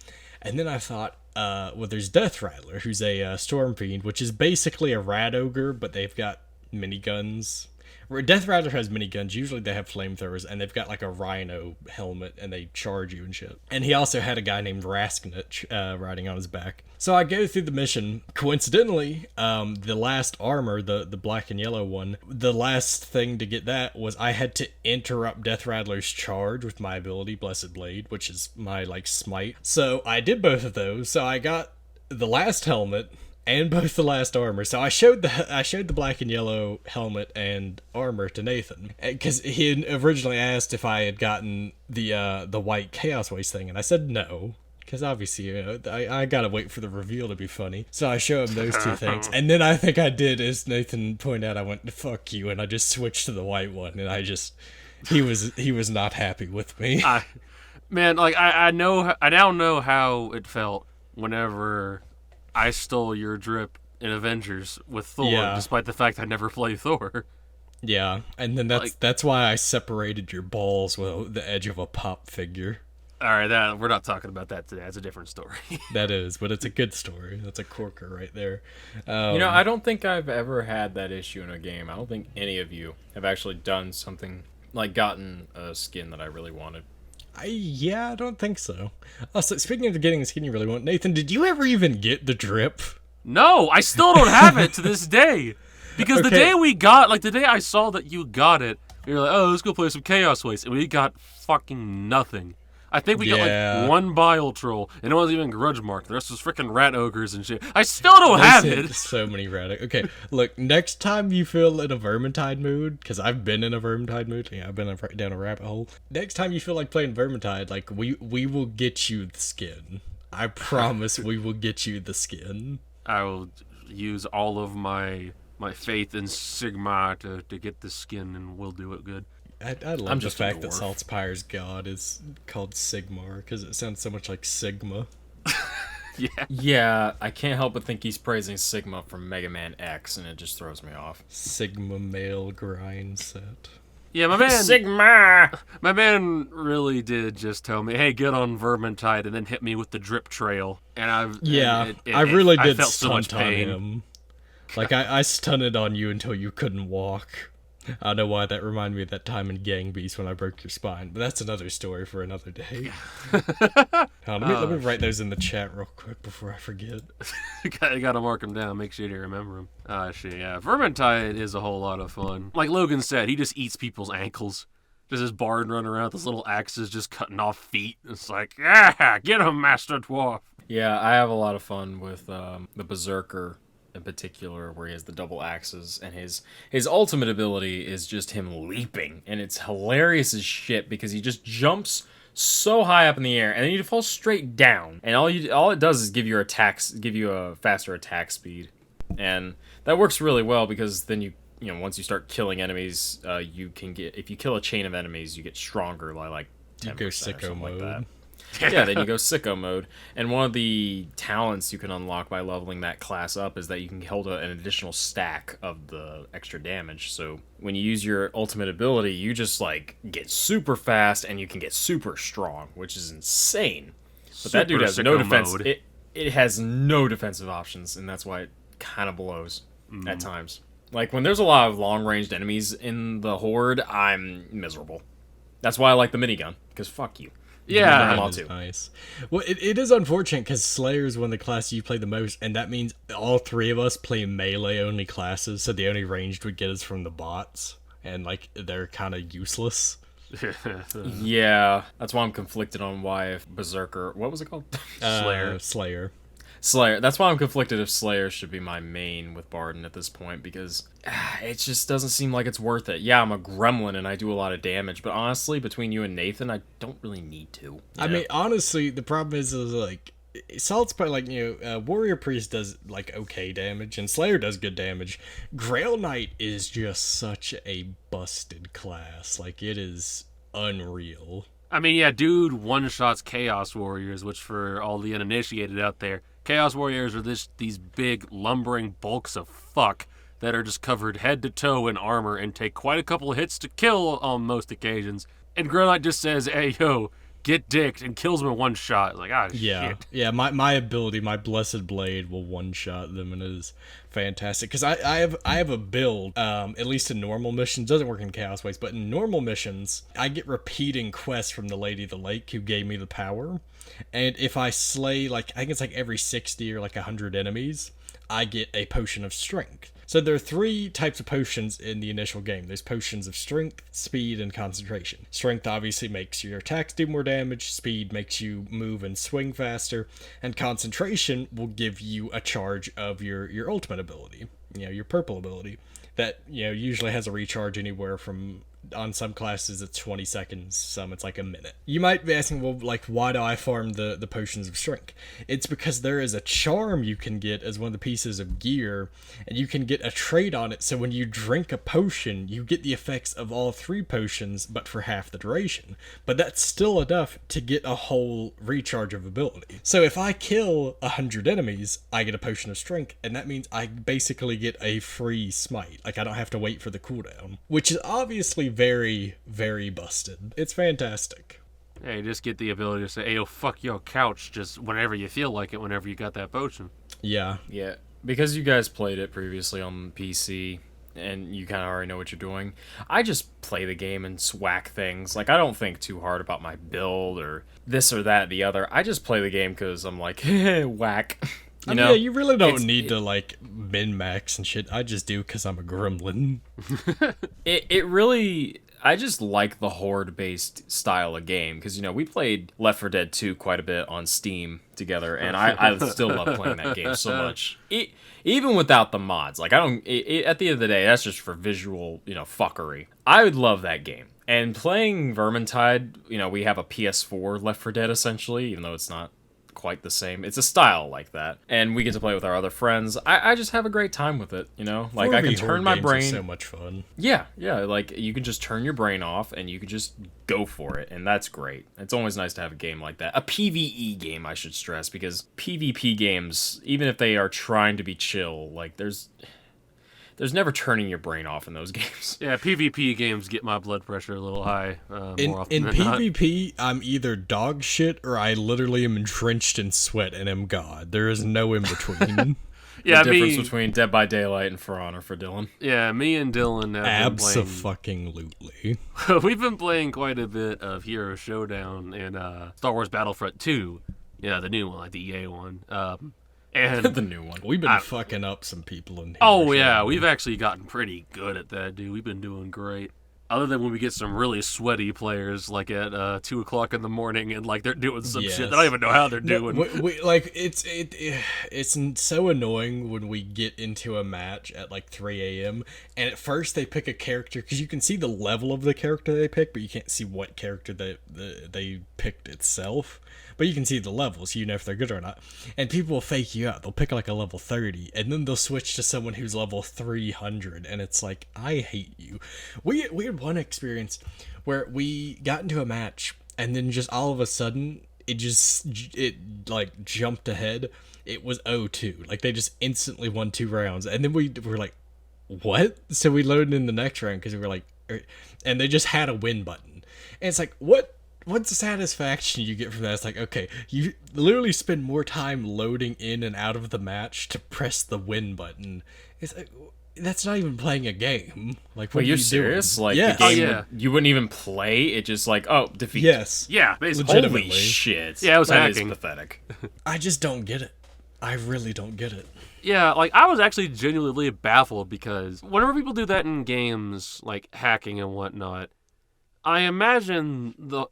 And then I thought, well, there's Death Rattler, who's a Storm Fiend, which is basically a Rat Ogre, but they've got miniguns. Where Death Rattler has miniguns, usually they have flamethrowers, and they've got like a rhino helmet, and they charge you and shit. And he also had a guy named Rasknich riding on his back. So I go through the mission. Coincidentally, the last armor, the black and yellow one, the last thing to get that was I had to interrupt Death Rattler's charge with my ability, Blessed Blade, which is my, like, smite. So I did both of those. So I got the last helmet and both the last armor. So I showed the black and yellow helmet and armor to Nathan, because he had originally asked if I had gotten the white Chaos Waste thing, and I said no, because obviously, I gotta wait for the reveal to be funny. So I show him those 2 things, and then I think I did, as Nathan pointed out, I went, fuck you, and I just switched to the white one, and he was not happy with me.
I now know how it felt whenever I stole your drip in Avengers with Thor,
Yeah.
despite the fact I never play Thor.
Yeah, and then that's why I separated your balls with the edge of a pop figure.
All right, we're not talking about that today. That's a different story.
That is, but it's a good story. That's a corker right there.
I don't think I've ever had that issue in a game. I don't think any of you have actually done something like gotten a skin that I really wanted.
I don't think so. Also, speaking of getting a skin you really want, Nathan, did you ever even get the drip?
No, I still don't have it to this day. Because the
Okay.
day we got, like the day I saw that you got it, we were like, oh, let's go play some Chaos Waste. And we got fucking nothing. I think we got like one Bile Troll, and it wasn't even Grudge Mark. The rest was freaking Rat Ogres and shit. I still don't have it.
So many rat. Okay, look, next time you feel in a Vermintide mood, because I've been in a Vermintide mood. Yeah, I've been down a rabbit hole. Next time you feel like playing Vermintide, like we will get you the skin. I promise we will get you the skin.
I will use all of my faith in Sigma to get the skin, and we'll do it good.
I love
I'm
the
just a
fact that
dwarf.
Saltspire's god is called Sigmar, because it sounds so much like Sigma.
Yeah.
Yeah, I can't help but think he's praising Sigma from Mega Man X, and it just throws me off.
Sigma male grind set.
Yeah, my man.
Sigma!
My man really did just tell me, "Hey, get on Vermintide," and then hit me with the Driptrayal. And
I really did
felt so much
stunt on
pain.
him. Like, I stunted on you until you couldn't walk. I don't know why that reminded me of that time in Gang Beast when I broke your spine, but that's another story for another day. Let me write those in the chat real quick before I forget.
I gotta mark him down, make sure you remember him. Shit, yeah. Vermintide is a whole lot of fun. Like Logan said, he just eats people's ankles. Just his bard running around with his little axes just cutting off feet. It's like, yeah, get him, Master Dwarf.
Yeah, I have a lot of fun with the Berserker in particular, where he has the double axes, and his ultimate ability is just him leaping, and it's hilarious as shit because he just jumps so high up in the air, and then you fall straight down, and all it does is give you a faster attack speed, and that works really well because then you once you start killing enemies, you can get, if you kill a chain of enemies, you get stronger by like 10%
You go
or
sicko
something
mode.
like that. Yeah, then you go sicko mode. And one of the talents you can unlock by leveling that class up is that you can hold an additional stack of the extra damage. So when you use your ultimate ability, you just like get super fast and you can get super strong, which is insane. But that dude has no
sicko
defense.
mode.
It has no defensive options, and that's why it kind of blows at times. Like when there's a lot of long-ranged enemies in the horde, I'm miserable. That's why I like the minigun, because fuck you.
Yeah.
Them all
That is
too.
nice. Well, it is unfortunate because Slayer is one of the classes you play the most, and that means all three of us play melee-only classes, so the only ranged we get is from the bots, and like they're kind of useless.
Yeah, that's why I'm conflicted on why if Berserker, what was it called?
Slayer.
That's why I'm conflicted if Slayer should be my main with Barden at this point, because it just doesn't seem like it's worth it. Yeah, I'm a gremlin and I do a lot of damage, but honestly, between you and Nathan, I don't really need to.
I mean, honestly, the problem is like Salt's probably like Warrior Priest does like okay damage, and Slayer does good damage. Grail Knight is just such a busted class. Like it is unreal.
I mean, yeah, dude one-shots Chaos Warriors, which for all the uninitiated out there, Chaos Warriors are these big, lumbering bulks of fuck that are just covered head to toe in armor and take quite a couple of hits to kill on most occasions. And Grail Knight just says, hey, yo, get dicked, and kills him in one shot. Like, shit.
Yeah, my ability, my Blessed Blade will one-shot them, and it is fantastic. Because I have a build, at least in normal missions, doesn't work in Chaos Waste, but in normal missions, I get repeating quests from the Lady of the Lake who gave me the power. And if I slay, like, I think it's like every 60 or like 100 enemies, I get a potion of strength. So there are three types of potions in the initial game. There's potions of strength, speed, and concentration. Strength obviously makes your attacks do more damage, speed makes you move and swing faster, and concentration will give you a charge of your ultimate ability, your purple ability, that usually has a recharge anywhere from on some classes it's 20 seconds, some it's like a minute. You might be asking, well, like, why do I farm the potions of strength? It's because there is a charm you can get as one of the pieces of gear, and you can get a trait on it, so when you drink a potion, you get the effects of all 3 potions, but for half the duration. But that's still enough to get a whole recharge of ability. So if I kill 100 enemies, I get a potion of strength, and that means I basically get a free smite. Like, I don't have to wait for the cooldown, which is obviously very, very busted. It's fantastic.
Yeah, you just get the ability to say, hey, yo, fuck your couch, just whenever you feel like it, whenever you got that potion.
Yeah.
Yeah, because you guys played it previously on PC, and you kind of already know what you're doing. I just play the game and whack things. Like, I don't think too hard about my build or this or that, the other. I just play the game because I'm like, whack. You know?
Yeah, you really don't need to, like, min-max and shit. I just do because I'm a gremlin.
It really... I just like the horde-based style of game, because, you know, we played Left 4 Dead 2 quite a bit on Steam together, and I still love playing that game so much. Even without the mods. Like, I don't... at the end of the day, that's just for visual, you know, fuckery. I would love that game. And playing Vermintide, you know, we have a PS4 Left 4 Dead, essentially, even though it's not quite the same. It's a style like that, and we get to play with our other friends. I just have a great time with it, you know. Like, I can turn my brain.
So much fun.
Yeah. Like, you can just turn your brain off and you can just go for it, and that's great. It's always nice to have a game like that. A PvE game, I should stress, because PvP games, even if they are trying to be chill, like there's never turning your brain off in those games.
Yeah, PvP games get my blood pressure a little high more often
in
than
PvP, I'm either dog shit or I literally am drenched in sweat and am God. There is no in between.
Yeah,
the difference between Dead by Daylight and For Honor for Dillon.
Yeah, me and Dylan have
Abso-fucking-lutely.
We've been playing quite a bit of Hero Showdown and Star Wars Battlefront 2. Yeah, the new one, like the EA one. And
the new one.
We've been fucking up some people in here.
Oh, yeah. We've actually gotten pretty good at that, dude. We've been doing great. Other than when we get some really sweaty players, like at 2 o'clock in the morning, and like they're doing some shit that I don't even know how they're doing.
Like, it's so annoying when we get into a match at like 3 a.m. and at first they pick a character, because you can see the level of the character they pick, but you can't see what character they picked itself. But you can see the levels, so you know if they're good or not. And people will fake you out. They'll pick like a level 30, and then they'll switch to someone who's level 300, and it's like, I hate you. We had one experience where we got into a match, and then just all of a sudden, it like jumped ahead. It was 0-2. Like, they just instantly won 2 rounds, and then we were like, what? So we loaded in the next round, because we were like, and they just had a win button. And it's like, what's the satisfaction you get from that? It's like, okay, you literally spend more time loading in and out of the match to press the win button. It's like, that's not even playing a game. Like, what are you
serious?
Doing?
Like,
yes.
the game, you wouldn't even play? It just like, oh, defeat.
Yes.
Yeah, basically.
Holy shit.
Yeah, it was
that
hacking.
Is pathetic.
I just don't get it. I really don't get it.
Yeah, like, I was actually genuinely baffled, because whenever people do that in games, like hacking and whatnot, I imagine the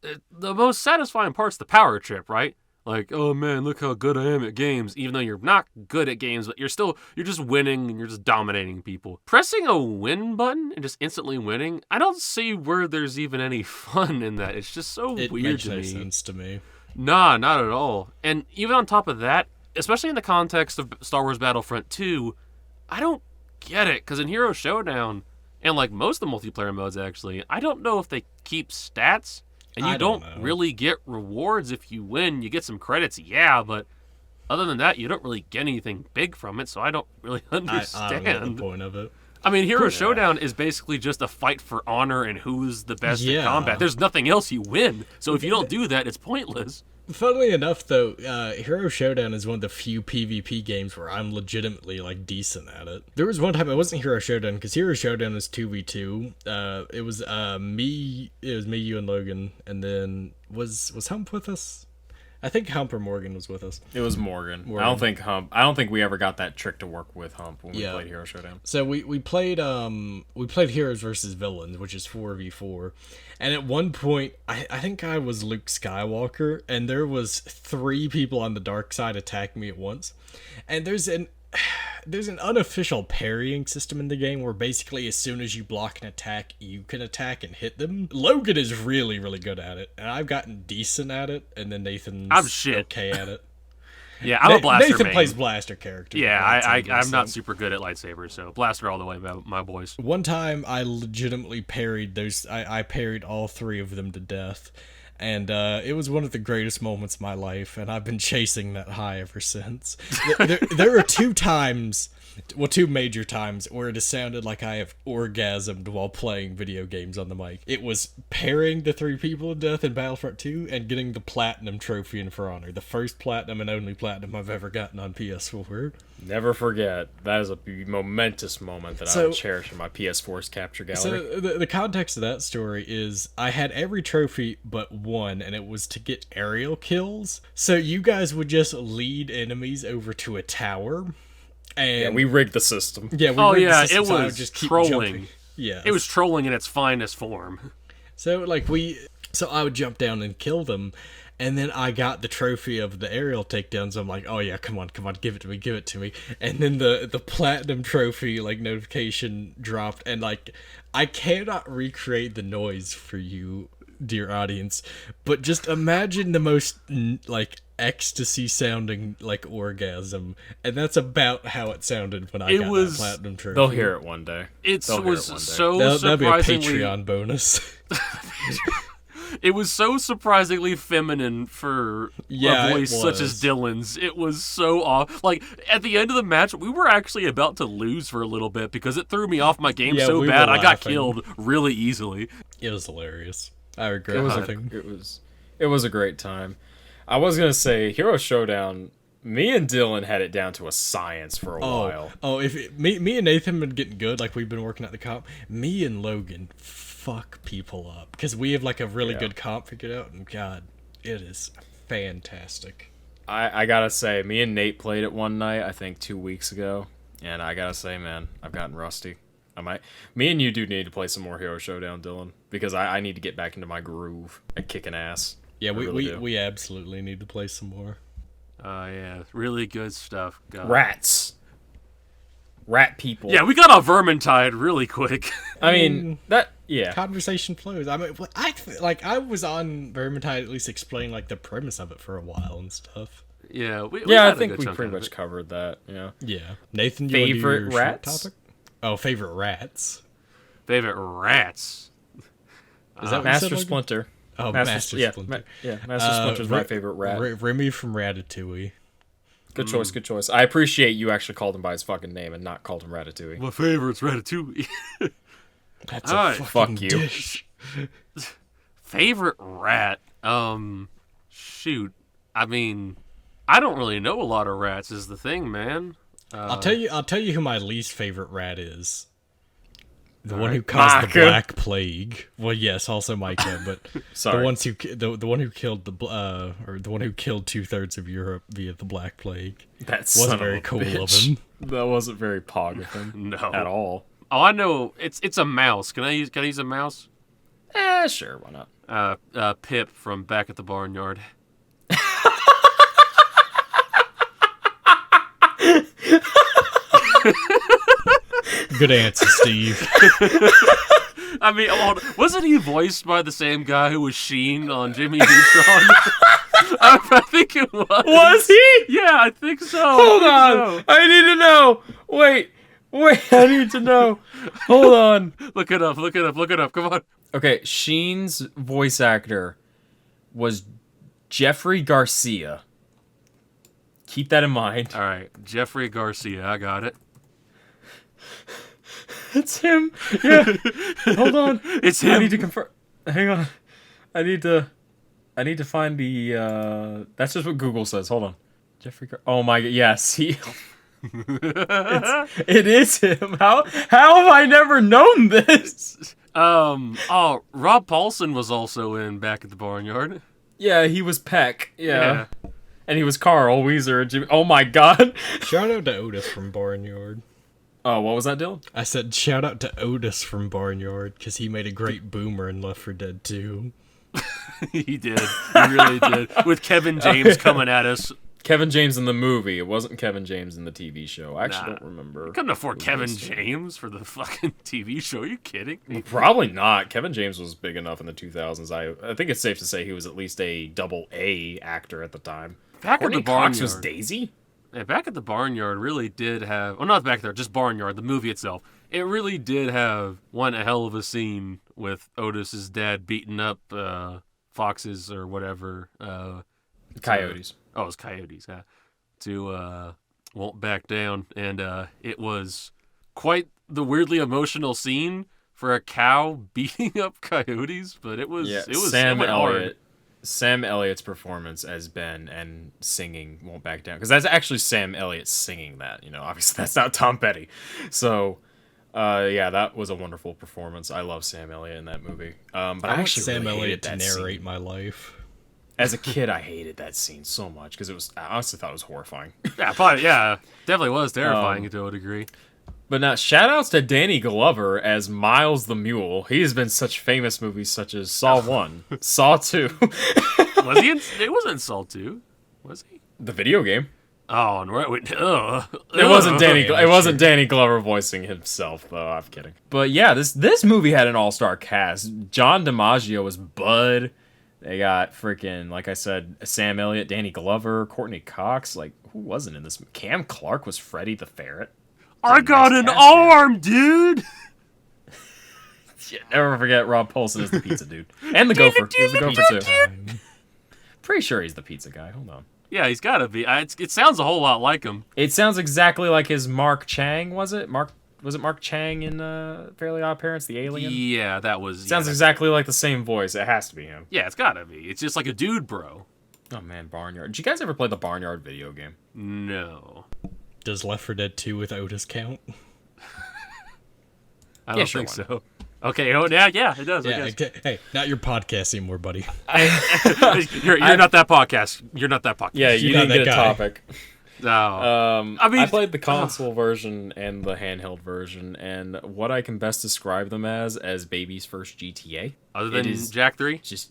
most satisfying part's the power trip, right? Like, oh man, look how good I am at games, even though you're not good at games, but you're just winning and you're just dominating people. Pressing a win button and just instantly winning, I don't see where there's even any fun in that. It's just so weird to me. It makes no
sense to me.
Nah, not at all. And even on top of that, especially in the context of Star Wars Battlefront 2, I don't get it, because in Hero Showdown, and like most of the multiplayer modes actually, I don't know if they keep stats, and you don't really get rewards if you win. You get some credits, yeah, but other than that, you don't really get anything big from it, so I don't really understand.
I don't know the point of it.
I mean, Hero Showdown is basically just a fight for honor and who's the best in combat. There's nothing else you win, so if you don't do that, it's pointless.
Funnily enough, though, Hero Showdown is one of the few PvP games where I'm legitimately, like, decent at it. There was one time it wasn't Hero Showdown, because Hero Showdown is 2v2. It was me, you, and Logan, and then was Hump with us? I think Hump or Morgan was with us.
It was Morgan. I don't think Hump. I don't think we ever got that trick to work with Hump when we played Hero Showdown.
So we played Heroes versus Villains, which is 4v4. And at one point, I think I was Luke Skywalker, and there was 3 people on the dark side attacking me at once. And there's an unofficial parrying system in the game where basically as soon as you block an attack, you can attack and hit them. Logan is really, really good at it, and I've gotten decent at it, and then Nathan's okay at it.
Yeah, I'm a blaster
Nathan
main.
plays blaster character.
Yeah, I'm not super good at lightsabers, so blaster all the way, my boys.
One time I legitimately parried those. I parried all 3 of them to death. And it was one of the greatest moments of my life, and I've been chasing that high ever since. There were 2 times, 2 major times, where it has sounded like I have orgasmed while playing video games on the mic. It was parrying the 3 people to death in Battlefront 2 and getting the Platinum trophy in For Honor. The first Platinum and only Platinum I've ever gotten on PS4.
Never forget. That is a momentous moment that I will cherish in my PS4's capture gallery.
So the context of that story is I had every trophy but 1, and it was to get aerial kills. So you guys would just lead enemies over to a tower. And
we rigged the system.
Yeah, rigged the system, so I would just keep
trolling.
Yeah.
It was trolling in its finest form.
So I would jump down and kill them. And then I got the trophy of the aerial takedowns. I'm like, oh yeah, come on, give it to me. And then the platinum trophy notification dropped, and I cannot recreate the noise for you, dear audience, but just imagine the most ecstasy sounding orgasm, and that's about how it sounded when I got that platinum trophy.
They'll hear it one day.
So
that'll be a Patreon bonus.
It was so surprisingly feminine for a voice such as Dillon's. It was so off. At the end of the match, we were actually about to lose for a little bit because it threw me off my game so bad. I got killed really easily.
It was hilarious. I regret laughing.
It was a great time. I was going to say, Hero Showdown, me and Dillon had it down to a science for a while.
Oh, me and Nathan been getting good, we've been working at the comp. Me and Logan fuck people up because we have a really good comp figured out, and God, it is fantastic.
I gotta say, me and Nate played it one night, I think 2 weeks ago, and I gotta say, man, I've gotten rusty. Me and you do need to play some more Hero Showdown, Dillon, because I need to get back into my groove and kicking ass.
Yeah, we absolutely need to play some more.
Yeah, really good stuff. God.
Rat people.
Yeah, we got off Vermintide really quick.
I mean,
conversation flows. I mean, I was on Vermintide at least explaining the premise of it for a while and stuff.
Yeah,
I think we pretty much covered that.
Yeah. Nathan, you
favorite rats?
Topic? Oh, favorite rats.
Favorite rats.
Is that
Master Splinter?
Oh, Master Splinter.
Yeah, Master Splinter's my favorite rat.
Remy from Ratatouille.
Good choice. I appreciate you actually called him by his fucking name and not called him Ratatouille.
My favorite's Ratatouille.
That's a fucking dish.
Favorite rat? Shoot. I mean, I don't really know a lot of rats is the thing, man.
I'll tell you who my least favorite rat is. The one who caused the Black Plague. Well, yes, also Micah, but the one who killed the one who killed 2/3 of Europe via the Black Plague.
That
wasn't very cool of him.
That wasn't very pog of him.
No,
at all.
Oh, I know. It's a mouse. Can I use a mouse?
Sure, why
not? Pip from Back at the Barnyard.
Good answer, Steve.
I mean, wasn't he voiced by the same guy who was Sheen on Jimmy Neutron? I think it was.
Was he?
Yeah, I think so.
Hold on. I need to know. Wait, I need to know. Hold on.
Look it up. Come on.
Okay, Sheen's voice actor was Jeffrey Garcia. Keep that in mind.
All right, Jeffrey Garcia. I got it.
It's him. Yeah. Hold on.
It's him.
I need to confirm. Hang on. I need to find the. That's just what Google says. Hold on. Jeffrey. Oh my. Yes. It is him. How have I never known this?
Rob Paulson was also in Back at the Barnyard.
Yeah, he was Peck. Yeah. And he was Carl Weezer. Jimmy. Oh my God.
Shout out to Otis from Barnyard.
Oh, what was that, Dylan?
I said shout out to Otis from Barnyard because he made a great boomer in Left 4 Dead 2.
He did. He really did. With Kevin James coming at us
Kevin James in the movie. It wasn't Kevin James in the TV show. I actually
Nah.
don't remember.
You couldn't afford
who
Kevin
voiced him.
James for the fucking TV show. Are you kidding me?
Probably not. Kevin James was big enough in the 2000s. I think it's safe to say he was at least a double A actor at the time.
Back
Courtney
at the
Cox
Barnyard.
was Daisy?
Yeah, Back at the Barnyard really did have... Well, not Back there, just Barnyard, the movie itself. It really did have a hell of a scene with Otis's dad beating up foxes or whatever.
Coyotes.
Oh, it was coyotes, yeah. To won't back down. And it was quite the weirdly emotional scene for a cow beating up coyotes, but it was
Sam
it went hard.
Elliott. Sam Elliott's performance as Ben and singing Won't Back Down. Because that's actually Sam Elliott singing that. Obviously that's not Tom Petty. So, yeah, that was a wonderful performance. I love Sam Elliott in that movie. But I
want
actually
Sam
really
Elliott
hated
to
that
narrate
scene.
my life.
As a kid, I hated that scene so much because I honestly thought it was horrifying.
Yeah, probably, yeah. Definitely was terrifying to a degree.
But now, shout-outs to Danny Glover as Miles the Mule. He has been such famous movies such as Saw 1, Saw 2,
Was he in... It wasn't in Saw 2, was he?
the video game.
Oh, right. Wait,
It wasn't Danny.
Yeah,
It wasn't
sure.
Danny Glover voicing himself, though. I'm kidding. But yeah, this movie had an all-star cast. John DiMaggio was Bud. They got freaking, like I said, Sam Elliott, Danny Glover, Courtney Cox. Like, who wasn't in this? Cam Clark was Freddy the Ferret.
I got
nice
an
cast here.
arm, dude!
Never forget Rob Paulson is the pizza dude, and the gopher. He was the gopher too. Pretty sure he's the pizza guy. Hold on.
Yeah, he's gotta be. It sounds a whole lot like him.
It sounds exactly like his Mark Chang. Was it Mark Chang in Fairly Odd Parents, the alien?
Yeah, that was...
Sounds exactly like the same voice. It has to be him.
Yeah, it's gotta be. It's just like a dude, bro.
Oh man, Barnyard. Did you guys ever play the Barnyard video game?
No.
Does Left 4 Dead 2 with Otis count?
I don't
Yeah, sure,
think
why
so. Okay, oh, yeah, it does, I
Yeah,
guess.
okay. Hey, not your podcast anymore, buddy.
You're not that podcast. You're not that podcast.
Yeah, you
You're not
didn't get a
that guy.
topic.
No.
I played the console version and the handheld version, and what I can best describe them as baby's first GTA.
Other than
it is
Jack 3?
Just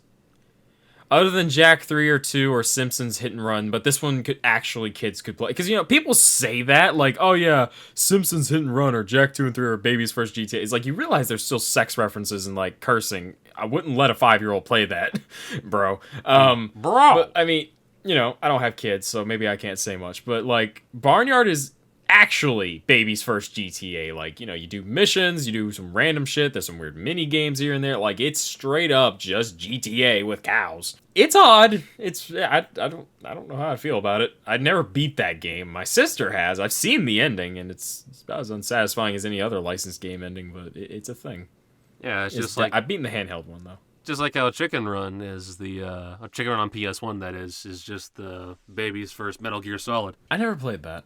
other than Jack 3 or 2 or Simpsons Hit and Run, but this one kids could play. Because, people say that, like, oh yeah, Simpsons Hit and Run or Jack 2 and 3 are baby's first GTA. It's like, you realize there's still sex references and, like, cursing. I wouldn't let a 5-year-old play that, bro.
Bro!
But, I mean, I don't have kids, so maybe I can't say much. But, like, Barnyard is actually baby's first GTA. Like, you do missions, you do some random shit, there's some weird mini games here and there. Like, it's straight up just GTA with cows. It's odd. I don't know how I feel about it. I'd never beat that game. My sister has. I've seen the ending, and it's about as unsatisfying as any other licensed game ending, but it's a thing.
Yeah, it's just like...
I've beaten the handheld one, though.
Just like how Chicken Run is the... Chicken Run on PS1, that is just the baby's first Metal Gear Solid.
I never played that.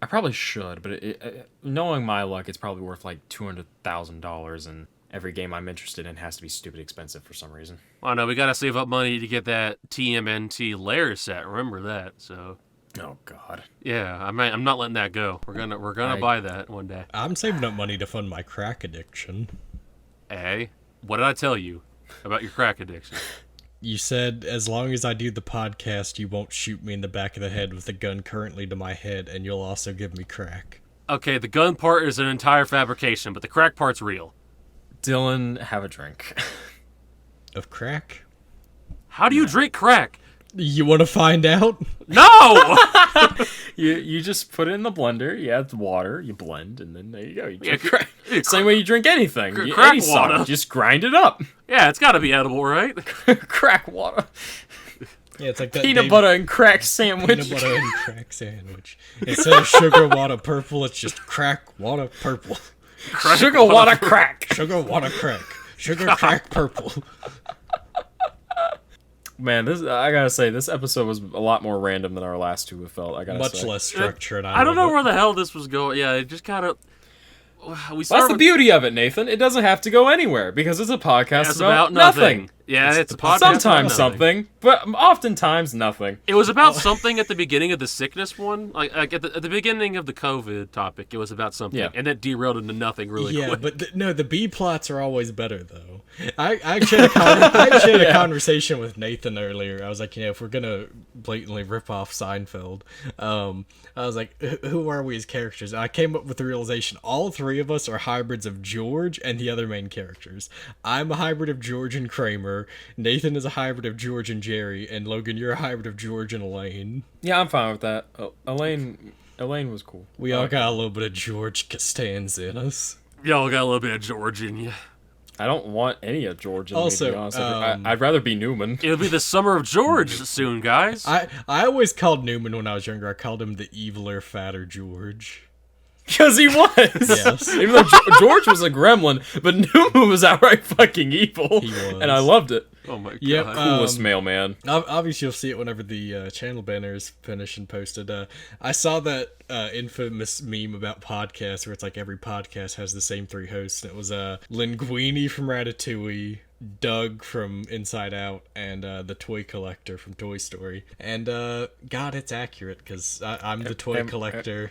I probably should, but knowing my luck, it's probably worth like $200,000, and every game I'm interested in has to be stupid expensive for some reason.
Well, no, we gotta save up money to get that TMNT layer set. Remember that, so...
Oh God.
Yeah, I'm not letting that go. We're gonna buy that one day.
I'm saving up money to fund my crack addiction.
Hey, what did I tell you about your crack addiction?
You said, as long as I do the podcast, you won't shoot me in the back of the head with a gun currently to my head, and you'll also give me crack.
Okay, the gun part is an entire fabrication, but the crack part's real.
Dylan, have a drink.
Of crack?
How do you drink crack?
You want to find out?
No!
You just put it in the blender, you add the water, you blend, and then there you go. You drink
Yeah,
crack.
yeah,
Same way you drink anything.
crack
Any soda,
water.
just grind it up.
Yeah, it's gotta be edible, right?
Crack water.
Yeah, it's like that
Peanut
Dave-
butter and crack sandwich.
Peanut butter and crack sandwich. Instead of sugar water purple, it's just crack water purple.
Sugar water crack.
Sugar water crack. Sugar crack purple.
Man, I gotta say, this episode was a lot more random than our last two have felt. I gotta
Much
say.
less structured.
I don't know
love it.
where the hell this was going. Yeah, it just kind of... We
That's
started
the
with...
beauty of it, Nathan. It doesn't have to go anywhere because it's a podcast
It's
about
about nothing. Yeah, it's a podcast about
Sometimes
nothing.
something, but oftentimes nothing.
It was about something at the beginning of the sickness one. Like at the beginning of the COVID topic, it was about something.
Yeah.
And it derailed into nothing really
Yeah,
quick.
but no, the B plots are always better though. I actually had a conversation with Nathan earlier. I was like, if we're gonna blatantly rip off Seinfeld, I was like, who are we as characters? And I came up with the realization all three of us are hybrids of George and the other main characters. I'm a hybrid of George and Kramer. Nathan is a hybrid of George and Jerry, and Logan, you're a hybrid of George and Elaine.
Yeah, I'm fine with that. Elaine was cool.
We all got a little bit of George Costanza in us.
Y'all got a little bit of George in you.
I don't want any of George in
Also,
me, to be honest. I'd rather be Newman.
It'll be the summer of George soon, guys.
I always called Newman when I was younger. I called him the eviler, fatter George.
Because he was.
Yes.
Even though George was a gremlin, but Newman was outright fucking evil.
He was.
And I loved it.
Oh my god.
Yep.
Coolest mailman.
Obviously, you'll see it whenever the channel banner is finished and posted. I saw that infamous meme about podcasts where it's like every podcast has the same three hosts. And it was Linguini from Ratatouille, Doug from Inside Out, and the toy collector from Toy Story. And God, it's accurate because I'm the toy collector.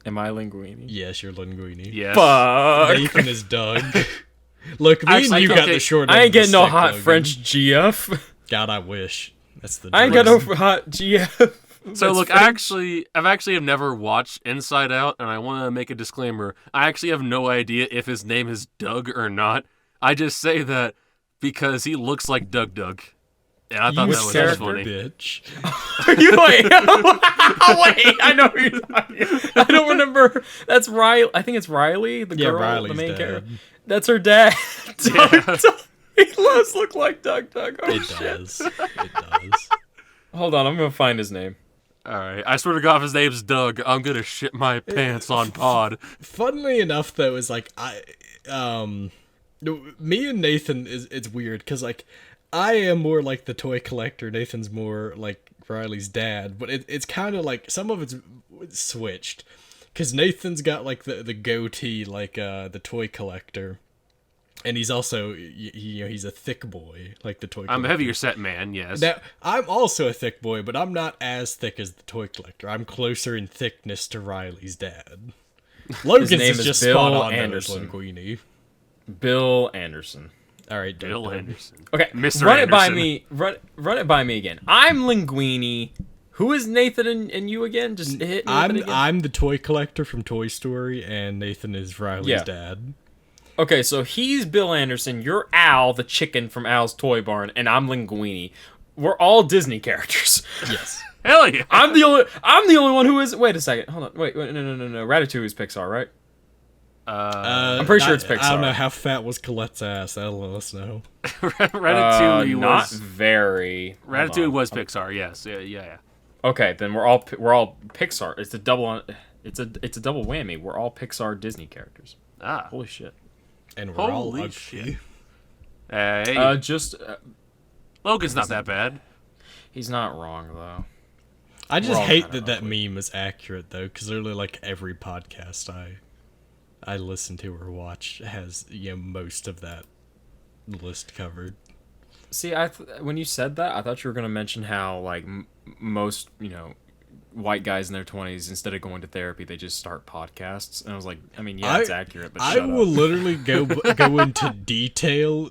Am I Linguini?
Yes, you're Linguini.
Yes.
Fuck.
Nathan is Doug. Look, me and you got the short end
I ain't
of the
getting no
stick,
hot
Logan.
French GF.
God, I wish. That's the
I ain't got no
dream.
hot GF.
So
That's
look,
French.
I've actually never watched Inside Out, and I want to make a disclaimer. I actually have no idea if his name is Doug or not. I just say that because he looks like Doug. And I thought
You
that was
character
just funny.
bitch.
You wait. Wait, I know who you're talking. I don't remember. That's Riley. I think it's Riley, the girl,
Riley's
the main
dad.
character. That's her dad. Doug. He does look like Doug. Oh,
It
shit.
does. It does.
Hold on, I'm gonna find his name.
Alright, I swear to God, if his name's Doug, I'm gonna shit my pants on pod.
Funnily enough, though, is like me and Nathan it's weird because like I am more like the toy collector. Nathan's more like Riley's dad, but it's kind of like some of it's switched because Nathan's got like the goatee like the toy collector, and he's also he's a thick boy like the toy collector.
I'm a heavier set man, yes.
Now, I'm also a thick boy, but I'm not as thick as the toy collector. I'm closer in thickness to Riley's dad. Logan's
name is
just
Bill
spot on
Anderson.
Linguini.
Bill Anderson.
All right,
Bill
Doug.
Anderson.
Okay,
Mr.
run it by
Anderson.
me. Run it by me again. I'm Linguini. Who is Nathan and you again? Just hit Nathan again.
I'm the toy collector from Toy Story, and Nathan is Riley's dad.
Okay, so he's Bill Anderson. You're Al, the chicken from Al's Toy Barn, and I'm Linguini. We're all Disney characters.
Yes.
Hell yeah.
I'm the only one who is. Wait a second. Hold on. Wait. No. Ratatouille is Pixar, right? I'm pretty sure it's Pixar.
I don't know how fat was Colette's ass. That'll let us know.
Ratatouille
not
was
very. Hold
Ratatouille
on.
was Pixar, yes. Yeah.
Okay, then we're all Pixar. It's a double. It's a double whammy. We're all Pixar Disney characters.
Ah.
Holy shit.
And we're all
Holy
ugly.
shit. Hey, Logan's not that bad.
He's not wrong though.
I
We're
just
all
hate
kinda
that
ugly.
meme is accurate though, because literally like every podcast I listen to or watch has most of that list covered.
See, when you said that, I thought you were gonna mention how like most white guys in their 20s, instead of going to therapy, they just start podcasts. And I was like, I mean, yeah, it's accurate, but
I
shut
will
up.
literally go into detail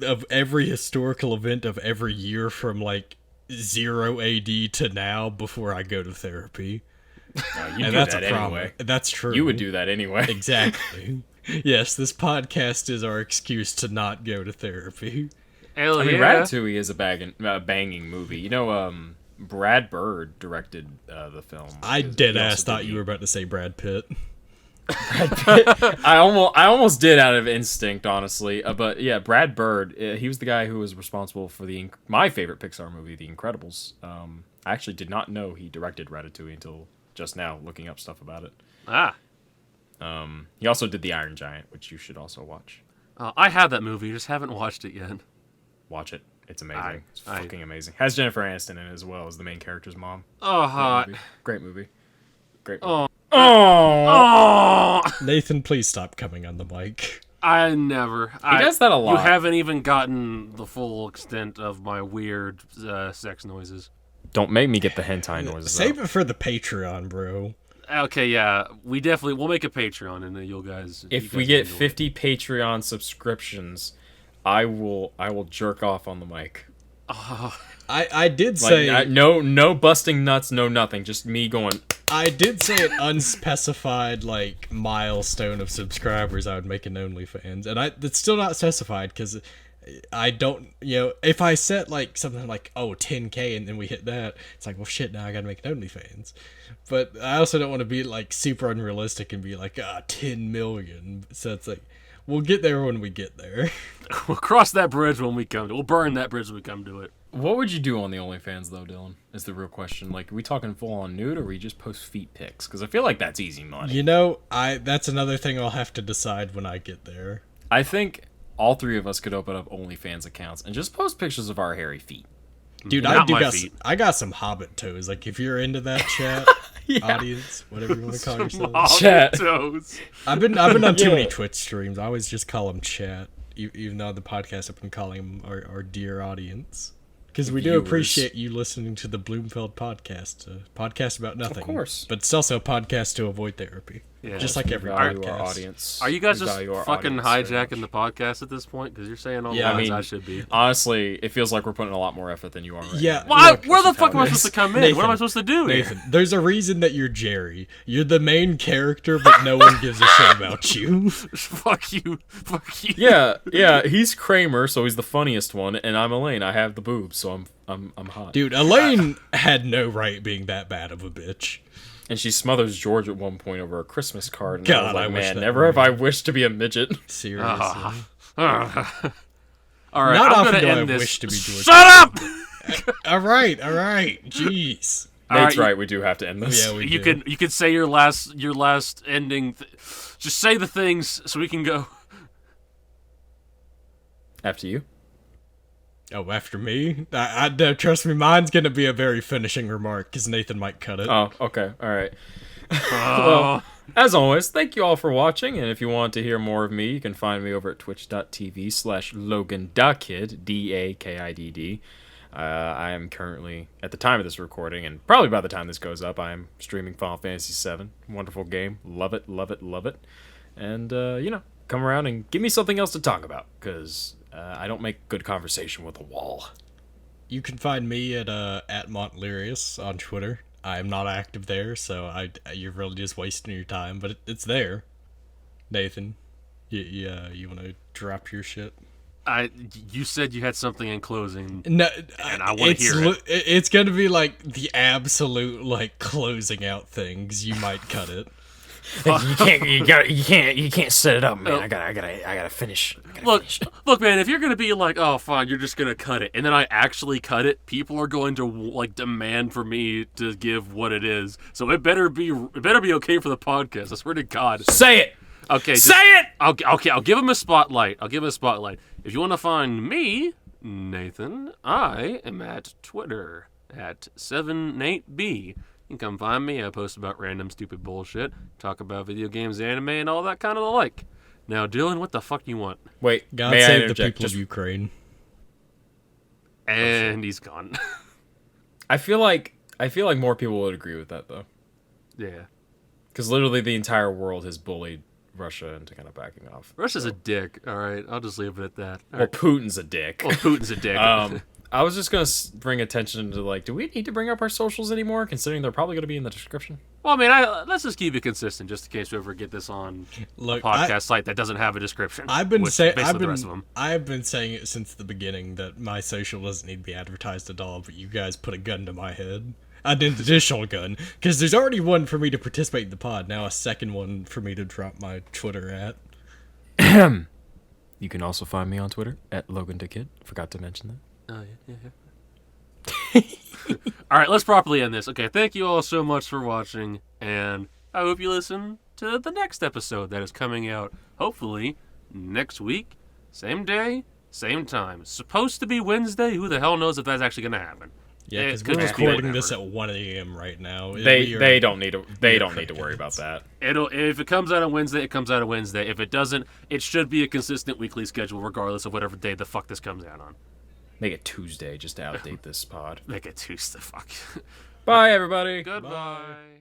of every historical event of every year from like 0 AD to now before I go to therapy.
You
And
do
that's
that
a problem.
anyway.
That's true.
You would do that anyway.
Exactly. Yes, this podcast is our excuse to not go to therapy.
Hell
I mean,
yeah.
Ratatouille is a banging movie. Brad Bird directed the film.
I
He
dead
also
ass
did
thought
the-
you were about to say Brad Pitt.
I almost did out of instinct, honestly. But yeah, Brad Bird. He was the guy who was responsible for my favorite Pixar movie, The Incredibles. I actually did not know he directed Ratatouille until just now, looking up stuff about it.
Ah.
He also did The Iron Giant, which you should also watch.
I have that movie, just haven't watched it yet.
Watch it. It's amazing. It's
I-
fucking amazing. Has Jennifer Aniston in it as well as the main character's mom.
Oh, hot.
Great movie. Great movie.
Oh.
Oh.
Oh,
Nathan, please stop coming on the mic.
I never.
He does that a lot.
You haven't even gotten the full extent of my weird sex noises.
Don't make me get the hentai noises.
Save it for the Patreon, bro.
Okay, yeah, we'll make a Patreon, and then you guys.
If
you
we
guys
get
can do it.
50 Patreon subscriptions, I will jerk off on the mic.
I did say
no busting nuts, no nothing. Just me going.
I did say an unspecified like milestone of subscribers I would make an OnlyFans, and it's still not specified because I don't, if I set like something like 10K and then we hit that, it's like, well shit, now I gotta make an OnlyFans. But I also don't want to be like super unrealistic and be like 10 million. So it's like, we'll get there when we get there.
We'll cross that bridge when we come to it. We'll burn that bridge when we come to it.
What would you do on the OnlyFans though, Dylan? Is the real question. Like, are we talking full on nude or we just post feet pics? Because I feel like that's easy money.
That's another thing I'll have to decide when I get there.
I think all three of us could open up OnlyFans accounts and just post pictures of our hairy feet.
Dude, I got some hobbit toes. Like, if you're into that, chat, audience, whatever you want to call yourself.
Chat.
Toes.
I've been on too many Twitch streams. I always just call them chat, even though the podcast I've been calling them our dear audience. Because we do appreciate you listening to the Bloomfeld podcast. A podcast about nothing. Of
course.
But it's also a podcast to avoid therapy.
Yeah.
Just like every
Our
podcast.
audience.
Are you guys just
value our
fucking
audience
hijacking the podcast at this point? Because you're saying all the
Yeah,
lines I should be.
Honestly, it feels like we're putting a lot more effort than you are right
Yeah.
now.
Well,
Look,
where the
this is
fuck
how
am I
it is.
supposed to come in?
Nathan,
What am I supposed to do here?
Nathan, there's a reason that you're Jerry. You're the main character, but no one gives a shit about you.
Fuck you. Fuck you.
Yeah, he's Kramer, so he's the funniest one, and I'm Elaine. I have the boobs, so I'm hot.
Dude, Elaine had no right being that bad of a bitch.
And she smothers George at one point over a Christmas card. And
God,
I was like,
I wish
man,
that
never have I wished to be a midget.
Seriously.
All right,
Not
I'm
often
gonna
do I
end this.
wish to be George.
Shut up!
All right. Jeez.
Nate's
right,
right, we do have to end this.
Yeah, we
You
do.
could say your last ending. Just say the things so we can go.
After you.
Oh, after me? I trust me, mine's gonna be a very finishing remark, because Nathan might cut it.
Oh, okay. All right. Well, as always, thank you all for watching, and if you want to hear more of me, you can find me over at twitch.tv/LoganDaKid, DAKIDD. I am currently, at the time of this recording, and probably by the time this goes up, I am streaming Final Fantasy VII. Wonderful game. Love it, love it, love it. And, come around and give me something else to talk about, because I don't make good conversation with a wall.
You can find me at Montlerius on Twitter. I'm not active there, so you're really just wasting your time, but it's there. Nathan, you want to drop your shit?
You said you had something in closing.
No,
and I want to hear it.
It's gonna be like the absolute like closing out things. You might cut it.
You can't set it up, man. I gotta finish.
Look, man. If you're gonna be like, oh, fine, you're just gonna cut it, and then I actually cut it, people are going to like demand for me to give what it is. So it better be okay for the podcast. I swear to God.
Say it.
Okay.
Say it.
I'll give him a spotlight. If you want to find me, Nathan, I am at Twitter at 7NateB. You can come find me. I post about random stupid bullshit, talk about video games, anime, and all that kind of the like. Now, Dylan, what the fuck do you want?
Wait,
God
may I
save the
interject?
people of Ukraine.
And he's gone.
I feel like more people would agree with that though,
Yeah.
because literally the entire world has bullied Russia into kind of backing off.
Russia's a dick. All right, I'll just leave it at that. All
Well,
right.
Putin's a dick.
Well, Putin's a dick.
I was just gonna bring attention to like, do we need to bring up our socials anymore? Considering they're probably gonna be in the description.
Well, I mean, let's just keep it consistent, just in case we ever get this on
Look,
a podcast site that doesn't have a description.
I've been saying
the rest of them.
I've been saying it since the beginning that my social doesn't need to be advertised at all. But you guys put a gun to my head, an additional gun, because there's already one for me to participate in the pod. Now a second one for me to drop my Twitter at.
You can also find me on Twitter at LoganDaKid. Forgot to mention that.
Oh yeah. All right, let's properly end this. Okay, thank you all so much for watching, and I hope you listen to the next episode that is coming out, hopefully, next week, same day, same time. Supposed to be Wednesday. Who the hell knows if that's actually going to happen?
Yeah, because
It could
we're
just be
recording this
whatever.
at 1 a.m. right now.
They don't need to worry about that.
If it comes out on Wednesday, it comes out on Wednesday. If it doesn't, it should be a consistent weekly schedule regardless of whatever day the fuck this comes out on.
Make it Tuesday just to outdate this pod.
Make it Tuesday, fuck.
Bye, everybody.
Goodbye.